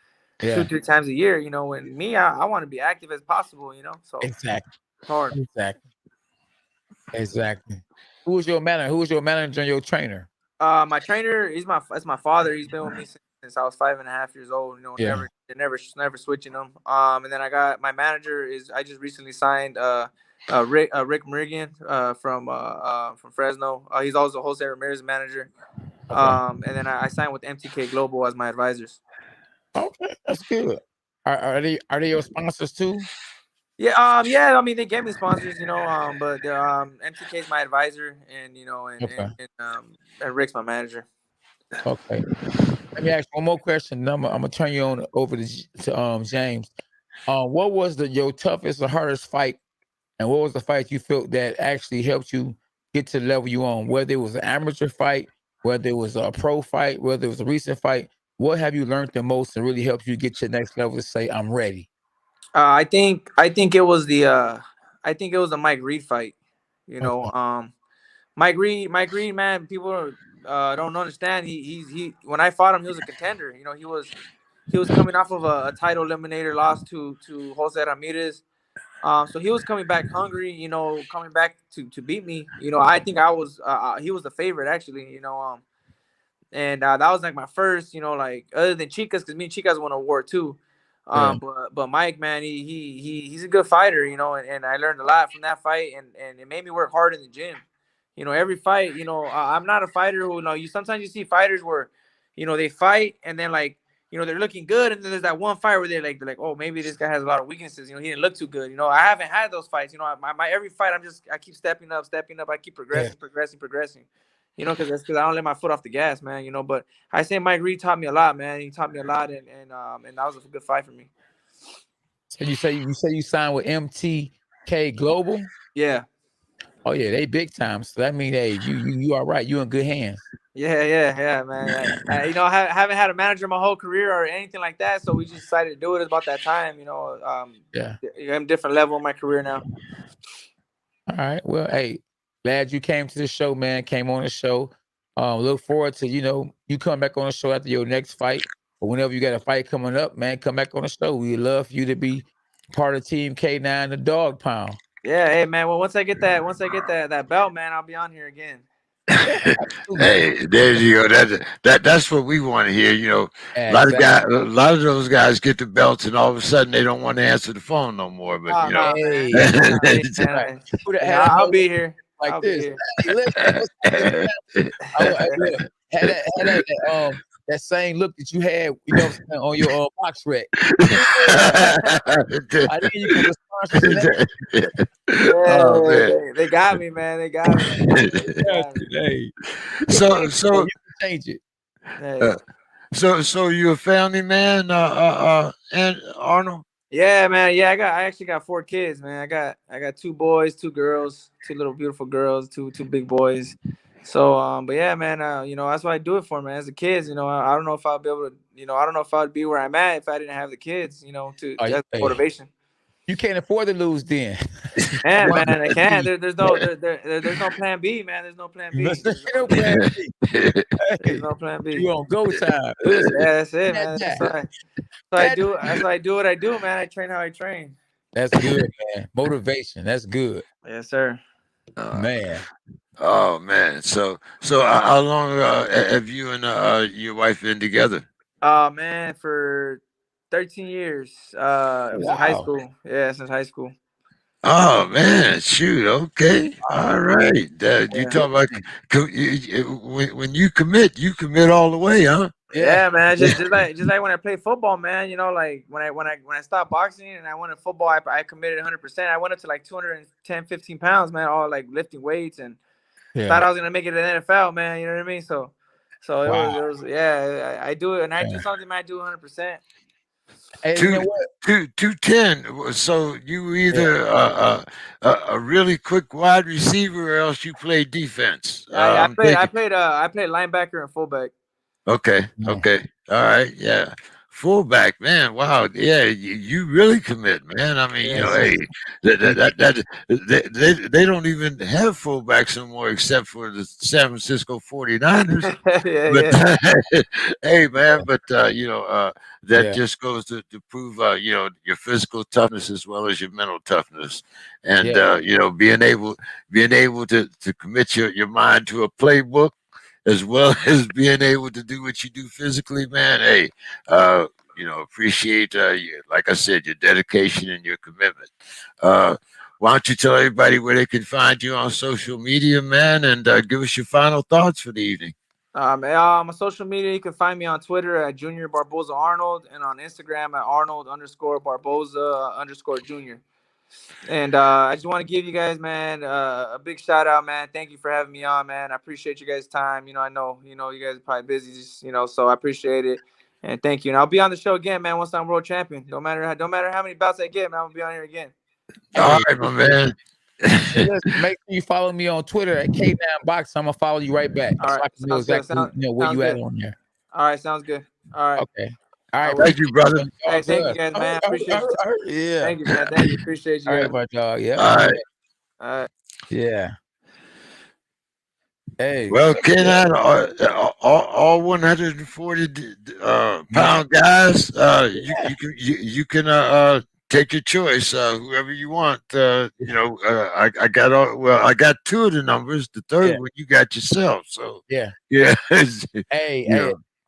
yeah. 3 times a year. And me, I want to be active as possible. So Exactly, it's hard. exactly, exactly. Who was your manager? Who was your manager and your trainer? My trainer, it's my father. He's been with me since I was 5.5 years old. Yeah. Never switching them. And then I got my manager I just recently signed Rick Meridian from Fresno. He's also Jose Ramirez manager. Okay. And then I signed with MTK Global as my advisors. Okay, that's good. Are they your sponsors too? Yeah. I mean, they gave me sponsors, but MTK is my advisor, and Okay. and Rick's my manager. Okay. Let me ask one more question. Then I'm gonna turn you on over to James. What was your toughest or hardest fight, and what was the fight you felt that actually helped you get to the level you on? Whether it was an amateur fight, whether it was a pro fight, whether it was a recent fight, what have you learned the most and really helped you get to the next level to say I'm ready? I think it was the Mike Reed fight. You know, Okay. Mike Reed, man, people don't understand. He when I fought him, he was a contender. He was coming off of a title eliminator loss to Jose Ramirez. So he was coming back hungry. Coming back to beat me. I think he was the favorite actually. And that was like my first, like other than Chicas, because me and Chicas won a war too. Yeah. But Mike, man, he's a good fighter, and I learned a lot from that fight, and it made me work hard in the gym. Every fight, I'm not a fighter who, you sometimes you see fighters where, they fight and then like, they're looking good, and then there's that one fight where they're like, oh, maybe this guy has a lot of weaknesses. He didn't look too good. I haven't had those fights. My every fight, I keep stepping up. I keep Yeah. progressing. Because I don't let my foot off the gas, man. But I say Mike Reed taught me a lot, man. He taught me a lot, and that was a good fight for me. So you signed with MTK Global? Yeah. Oh yeah, they big time. So that means hey, you are right. You in good hands. Yeah, man. I haven't had a manager my whole career or anything like that, so we just decided to do it about that time. Yeah. I'm different level in my career now. All right. Well, hey, glad you came to the show, man. Came on the show. Look forward to you come back on the show after your next fight, or whenever you got a fight coming up, man. Come back on the show. We'd love for you to be part of Team K9, the Dog Pound. Yeah, hey man. Well, once I get that belt, man, I'll be on here again. Yeah, Hey, there you go. That's what we want to hear. yeah, A lot of those guys get the belts, and all of a sudden they don't want to answer the phone no more. But Oh no, hey, man. right. I'll be here. Like I'll this. be here. Hey, listen, look, had that same look that you had, on your box rec. I think you can sponsor that. Oh man, they got me, man. They got me. Hey, so you can change it. Hey. So you a family man, and Arnold? Yeah, man. Yeah, I actually got 4 kids, man. I got 2 boys, 2 girls, 2 little beautiful girls, two big boys. So, but yeah, man. That's what I do it for, man. As a kids, I don't know if I'll be able to, I don't know if I'd be where I'm at if I didn't have the kids, as motivation. You can't afford to lose then. Man, I can't. There's no plan B, man. There's no plan B. There's no plan B. There's no plan B. You on go time. Yeah, that's it, man. That's right. That's why I do what I do, man. I train how I train. That's good, man. Motivation. That's good. Yes, sir. Man. Oh man. So how long have you and your wife been together? Oh man, for 13 years. Since high Wow. school. Yeah, since high school. Oh man, shoot. Okay, all right. You Yeah. talk about when you commit all the way, huh? Yeah. Yeah, man. Just like when I play football, man. You know, like when I stopped boxing and I went to football, I committed 100%. I went up to like 210, 15 pounds, man. All like lifting weights and Yeah. thought I was gonna make it to the NFL, man. You know what I mean? So Wow. it was yeah. I do it, and I do Yeah. something, man. I do 100%. Hey, you know what? 210. So you were either a really quick wide receiver or else you play defense. I I'm played I thinking. played I played linebacker and fullback. Okay. Yeah. Okay. All right. Yeah. Fullback, man. Wow. Yeah. You really commit, man. I mean, Yes, hey, sir. they don't even have fullbacks anymore except for the San Francisco 49ers. Yeah, But yeah. hey, man, but that Yeah. just goes to prove your physical toughness as well as your mental toughness, and Yeah. being able to commit your mind to a playbook as well as being able to do what you do physically, man. Hey, appreciate like I said, your dedication and your commitment. Why don't you tell everybody where they can find you on social media, man, and give us your final thoughts for the evening. On social media, you can find me on Twitter at Junior Barboza Arnold and on Instagram at Arnold_Barboza_Junior. And I just want to give you guys, man, a big shout out, man. Thank you for having me on, man. I appreciate you guys' time. I know, you guys are probably busy, so I appreciate it. And thank you. And I'll be on the show again, man, once I'm world champion. No matter how many bouts I get, man, I'll be on here again. All Hey, right, my man. hey, listen, make sure you follow me on Twitter at K9Box. I'm gonna follow you right back. All So right. I can know Sounds good. exactly where Sounds you at good. on there. All right. Sounds good. All right. Okay. All right. Thank you, brother. Hey, thank you guys, man. I appreciate you. Yeah. Thank you, man. Thank you. Appreciate you All guys. right, my dog. Yeah. All right. All right. Yeah. Hey. Well, Kenan, all 140 pound guys, you can take your choice, whoever you want. I got two of the numbers. The third one you got yourself. So yeah.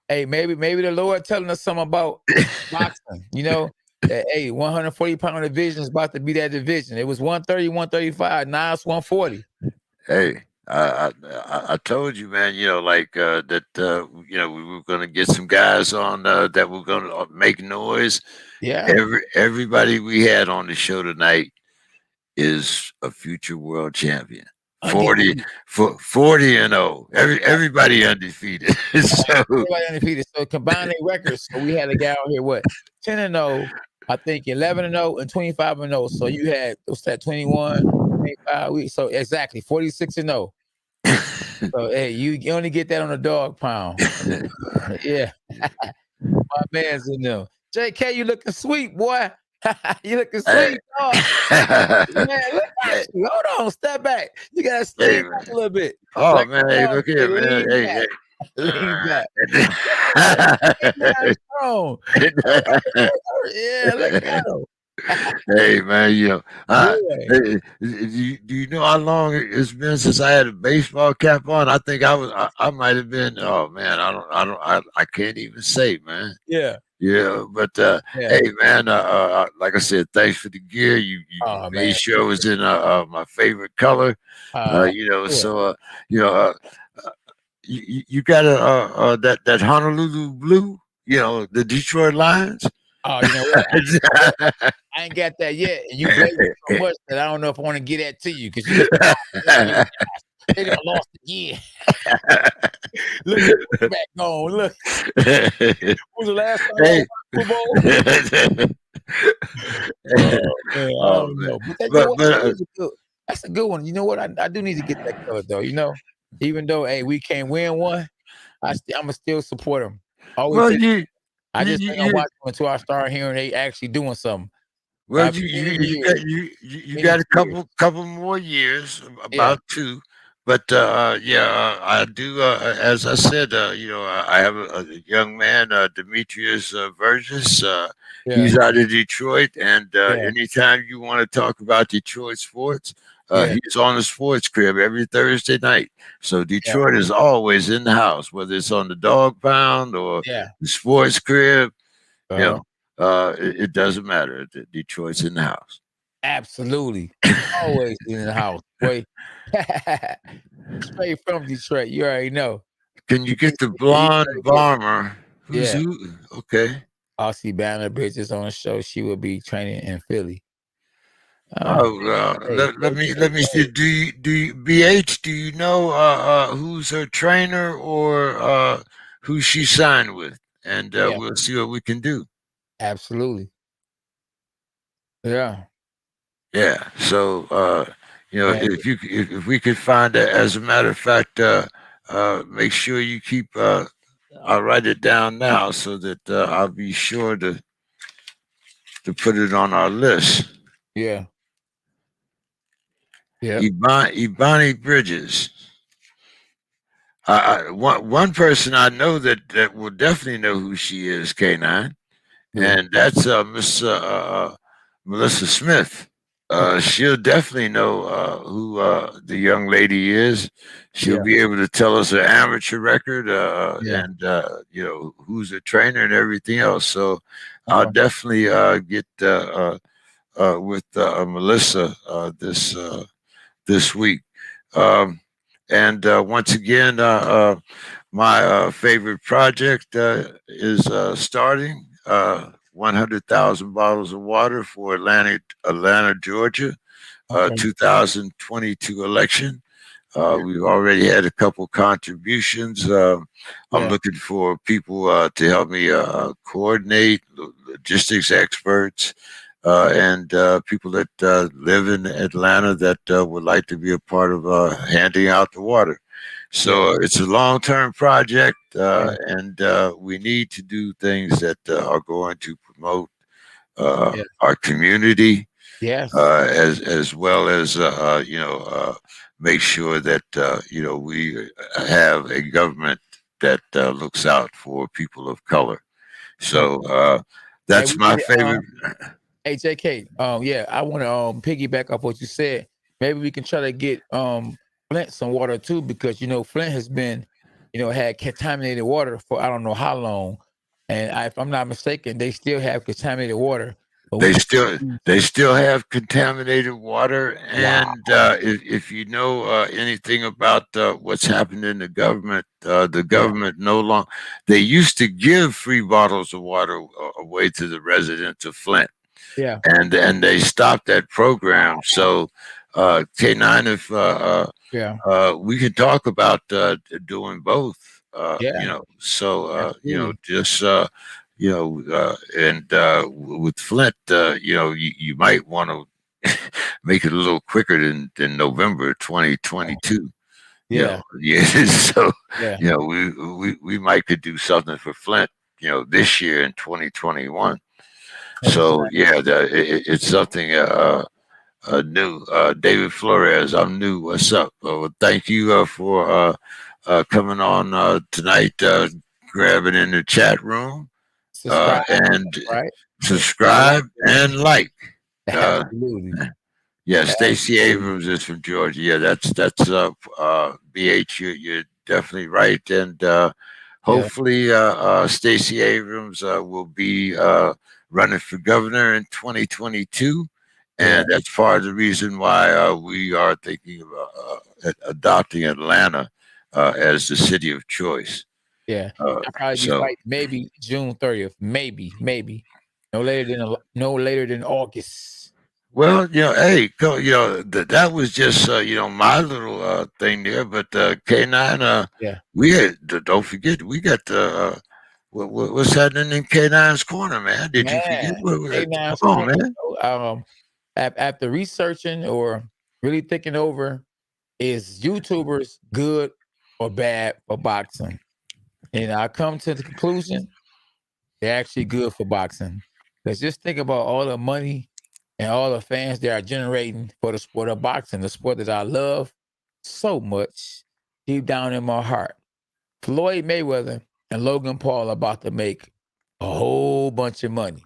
Hey, maybe the Lord telling us something about boxing. That 140-pound division is about to be that division. It was 130, 135. Now it's 140. Hey. I told you, man. That. We were gonna get some guys on that were gonna make noise. Yeah. Everybody we had on the show tonight is a future world champion. 40-0. Everybody undefeated. Everybody undefeated. So combine their records. So we had a guy out here, 10-0, I think 11-0 and 25-0. So you had what's that, 21, 25 so exactly 46-0. So hey, you only get that on a dog pound. Yeah. My man's in there. JK, you looking sweet, boy. You looking sweet, dog. Man, look at you. Hold on, step back. You gotta lean back a little bit. Oh man, hey, look here, man. Hey. Lean back. Strong. Yeah, look at him. Hey man, do you know how long it's been since I had a baseball cap on? I think I might have been. Oh man, I can't even say, man. Yeah. Yeah, but hey man, like I said, thanks for the gear. You made sure it was in my favorite color. So you got that Honolulu blue, the Detroit Lions. Oh, you know what? I ain't got that yet. And you blame me so much that I don't know if I want to get that to you because you they done lost again. Look at the back on. Look. When was the last time Super Bowl? I don't know. But that's a good one. You know what? I do need to get that color though. Even though we can't win one, I'ma still support them. I just ain't gonna watch them until I start hearing they actually doing something. Well, you got a couple more years, about two, But I do. As I said, I have a young man, Demetrius Burgess. Yeah, He's out of Detroit, and yeah, anytime you want to talk about Detroit sports, yeah, he's on the Sports Crib every Thursday night. So yeah, Detroit is always in the house, whether it's on the Dog Pound or yeah. the Sports Crib. You Uh-huh. know, it doesn't matter. Detroit's in the house. Absolutely. Always in the house. Boy. Straight from Detroit. You already know. Can you get the You blonde already get it. bomber? Who's Yeah. who? Okay. Aussie Banner Bridges on the show. She will be training in Philly. Oh, Hey, let me see. Do you BH? Do you know who's her trainer or who she signed with? And yeah, we'll see what we can do. absolutely. Yeah. Yeah. So And if we could find that, as a matter of fact, make sure you keep. I'll write it down now so that I'll be sure to put it on our list. yeah. Yeah. Ibani Bridges. One person I know that will definitely know who she is, K9, Who? and that's Miss Melissa Smith. Okay. She'll definitely know who the young lady is. She'll Yeah. be able to tell us her amateur record Yeah. and who's her trainer and everything else. So I'll Okay. definitely get with Melissa this week. Um, and once again, my favorite project is starting 100,000 bottles of water for Atlanta, Georgia, Okay. 2022 election. Yeah. We've already had a couple contributions. I'm Yeah. looking for people to help me coordinate, logistics experts, and people that live in Atlanta that would like to be a part of handing out the water. Yeah. So it's a long-term project, Yeah. and we need to do things that are going to promote Yeah. our community, Yes. as well as make sure that we have a government that looks out for people of color. So Hey, that's we my need to favorite. hey JK, yeah, I want to piggyback off what you said. Maybe we can try to get Flint some water too, because Flint has been, had contaminated water for I don't know how long, and if I'm not mistaken, they still have contaminated water. But we They can still use, they still have contaminated water, wow, and if you know anything about what's happened in the yeah, government no longer. They used to give free bottles of water away to the residents of Flint, yeah, and they stopped that program. So K9, if yeah, we can talk about doing both. yeah, absolutely, Just and with Flint, you might want to make it a little quicker than November 2022. yeah, Yeah. So yeah, we might could do something for Flint. This year in 2021. So exactly. yeah, it's something. New. David Flores, I'm new. What's up? Well, thank you for coming on tonight, grabbing in the chat room, Subscribe, and right, and like, subscribe and like. Uh, absolutely, yeah, Stacey absolutely, Abrams is from Georgia. Yeah, that's BH. You're definitely right, and yeah, hopefully Stacey Abrams will be running for governor in 2022, yeah, and that's part of the reason why we are thinking of adopting Atlanta as the city of choice. yeah. Uh, I'll probably be so fighting maybe June 30th, maybe no later than August. Well, hey, go, that was just, my little thing there. But K9, Yeah. we had, don't forget, we got what's happening in K9's corner, man. Did you forget? Man, K9's Come on, corner. man. After researching or really thinking over, is YouTubers good or bad for boxing? And I come to the conclusion they're actually good for boxing. Let's just think about all the money and all the fans they are generating for the sport of boxing, the sport that I love, so much deep down in my heart. Floyd Mayweather and Logan Paul are about to make a whole bunch of money.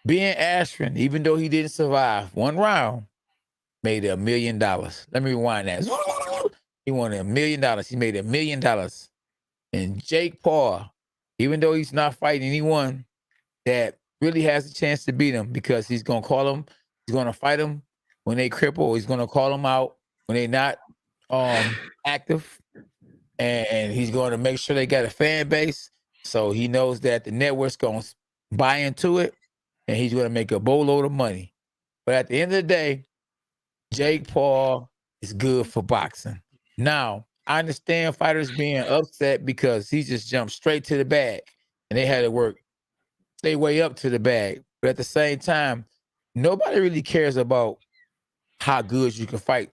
Ben Askren, even though he didn't survive one round, made $1 million. Let me rewind that. He won $1 million. He made $1 million. And Jake Paul, even though he's not fighting anyone that really has a chance to beat him, because he's gonna call him, he's gonna fight him when they cripple, he's gonna call them out when they're not active, and he's going to make sure they got a fan base. So he knows that the network's gonna buy into it, and he's gonna make a boatload of money. But at the end of the day, Jake Paul is good for boxing. Now, I understand fighters being upset because he just jumped straight to the bag and they had to work their way up to the bag. But at the same time, nobody really cares about how good you can fight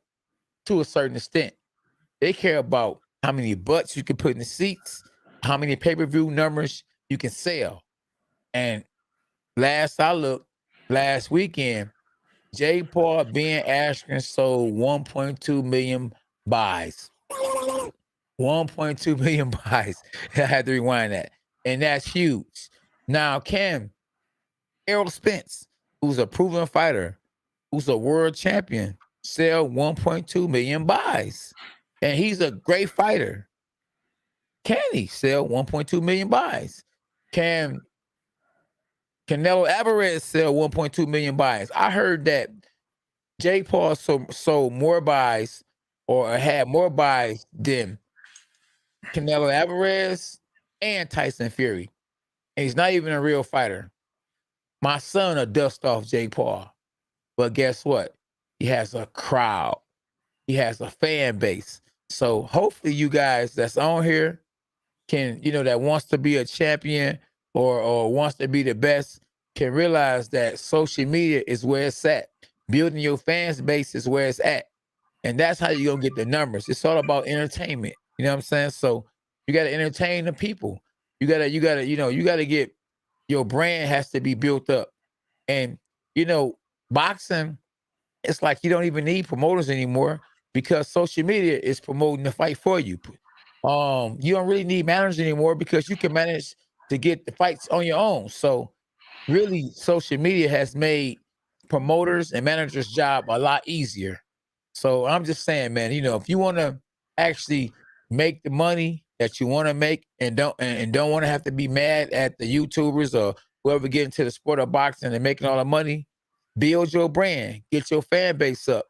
to a certain extent. They care about how many butts you can put in the seats, how many pay-per-view numbers you can sell. And last I looked, last weekend, Jake Paul, Ben Askren sold 1.2 million buys. 1.2 million buys. I had to rewind that. And that's huge. Now, can Errol Spence, who's a proven fighter, who's a world champion, sell 1.2 million buys? And he's a great fighter. Can he sell 1.2 million buys? Can Canelo Alvarez sell 1.2 million buys? I heard that Jake Paul sold more buys or had more buys than Canelo Alvarez and Tyson Fury. And he's not even a real fighter. My son will dust off Jake Paul. But guess what? He has a crowd. He has a fan base. So hopefully you guys that's on here can, that wants to be a champion or wants to be the best, can realize that social media is where it's at. Building your fans base is where it's at. And that's how you're gonna get the numbers. It's all about entertainment. You know what I'm saying? So you gotta entertain the people. You gotta get your brand has to be built up. And boxing, it's like you don't even need promoters anymore because social media is promoting the fight for you. You don't really need managers anymore because you can manage to get the fights on your own. So really, social media has made promoters and managers' job a lot easier. So I'm just saying, man, if you want to actually make the money that you want to make and don't want to have to be mad at the YouTubers or whoever get into the sport of boxing and making all the money, build your brand, get your fan base up.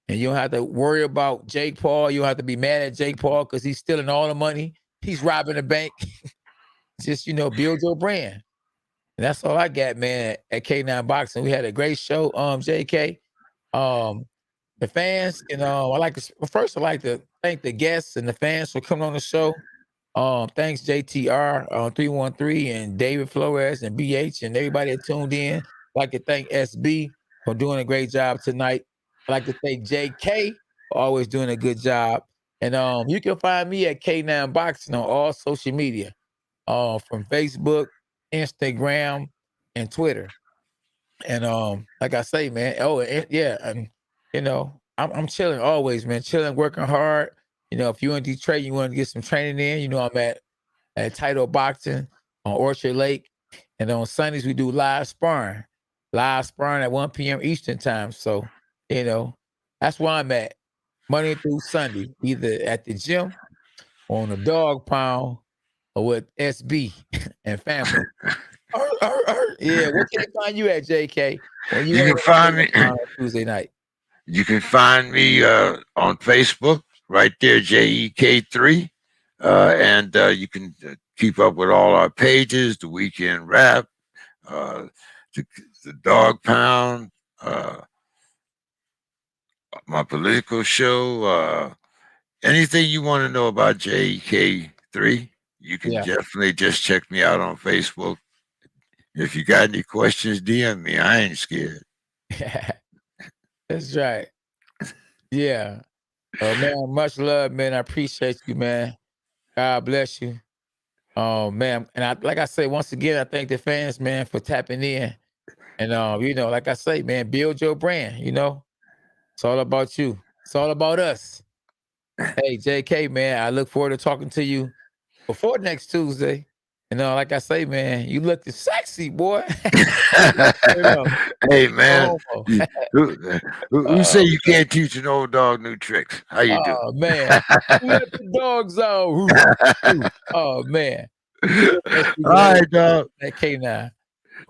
And you don't have to worry about Jake Paul. You don't have to be mad at Jake Paul because he's stealing all the money. He's robbing the bank. Just, build your brand. And that's all I got, man, at K9 Boxing. We had a great show, JK. The fans, I'd like to thank the guests and the fans for coming on the show. Thanks JTR 313 and David Flores and BH and everybody that tuned in. I'd like to thank SB for doing a great job tonight. I'd like to thank JK for always doing a good job. And you can find me at K9 Boxing on all social media, from Facebook, Instagram, and Twitter. And like I say, man, I'm chilling always, man. Chilling, working hard. If you're in Detroit, you want to get some training in, I'm at Title Boxing on Orchard Lake. And on Sundays we do live sparring at 1 p.m. Eastern time. So, that's where I'm at. Monday through Sunday, either at the gym or on the dog pound or with SB and family. Yeah, where can they find you at, JK? When you can find me Tuesday night. You can find me on Facebook, right there, JEK3, and you can keep up with all our pages, the Weekend Rap, the Dog Pound, my political show, anything you want to know about JEK3, you can definitely just check me out on Facebook. If you got any questions, DM me. I ain't scared. That's right. Yeah. Man, much love, man. I appreciate you, man. God bless you. Man. And like I say, once again, I thank the fans, man, for tapping in. And like I say, man, build your brand, It's all about you. It's all about us. Hey, JK, man, I look forward to talking to you before next Tuesday. You know, like I say, man, you look sexy, boy. Hey, man, who say you can't teach an old dog new tricks? How you do? Oh, man. Let the dogs out. Oh, man. All right, dog. That K9.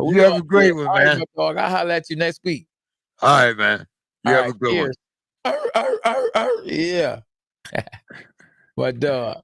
You have a great one, man. Right, dog. I'll holler at you next week. All right, man. You have a good cheers. one. Yeah. My dog.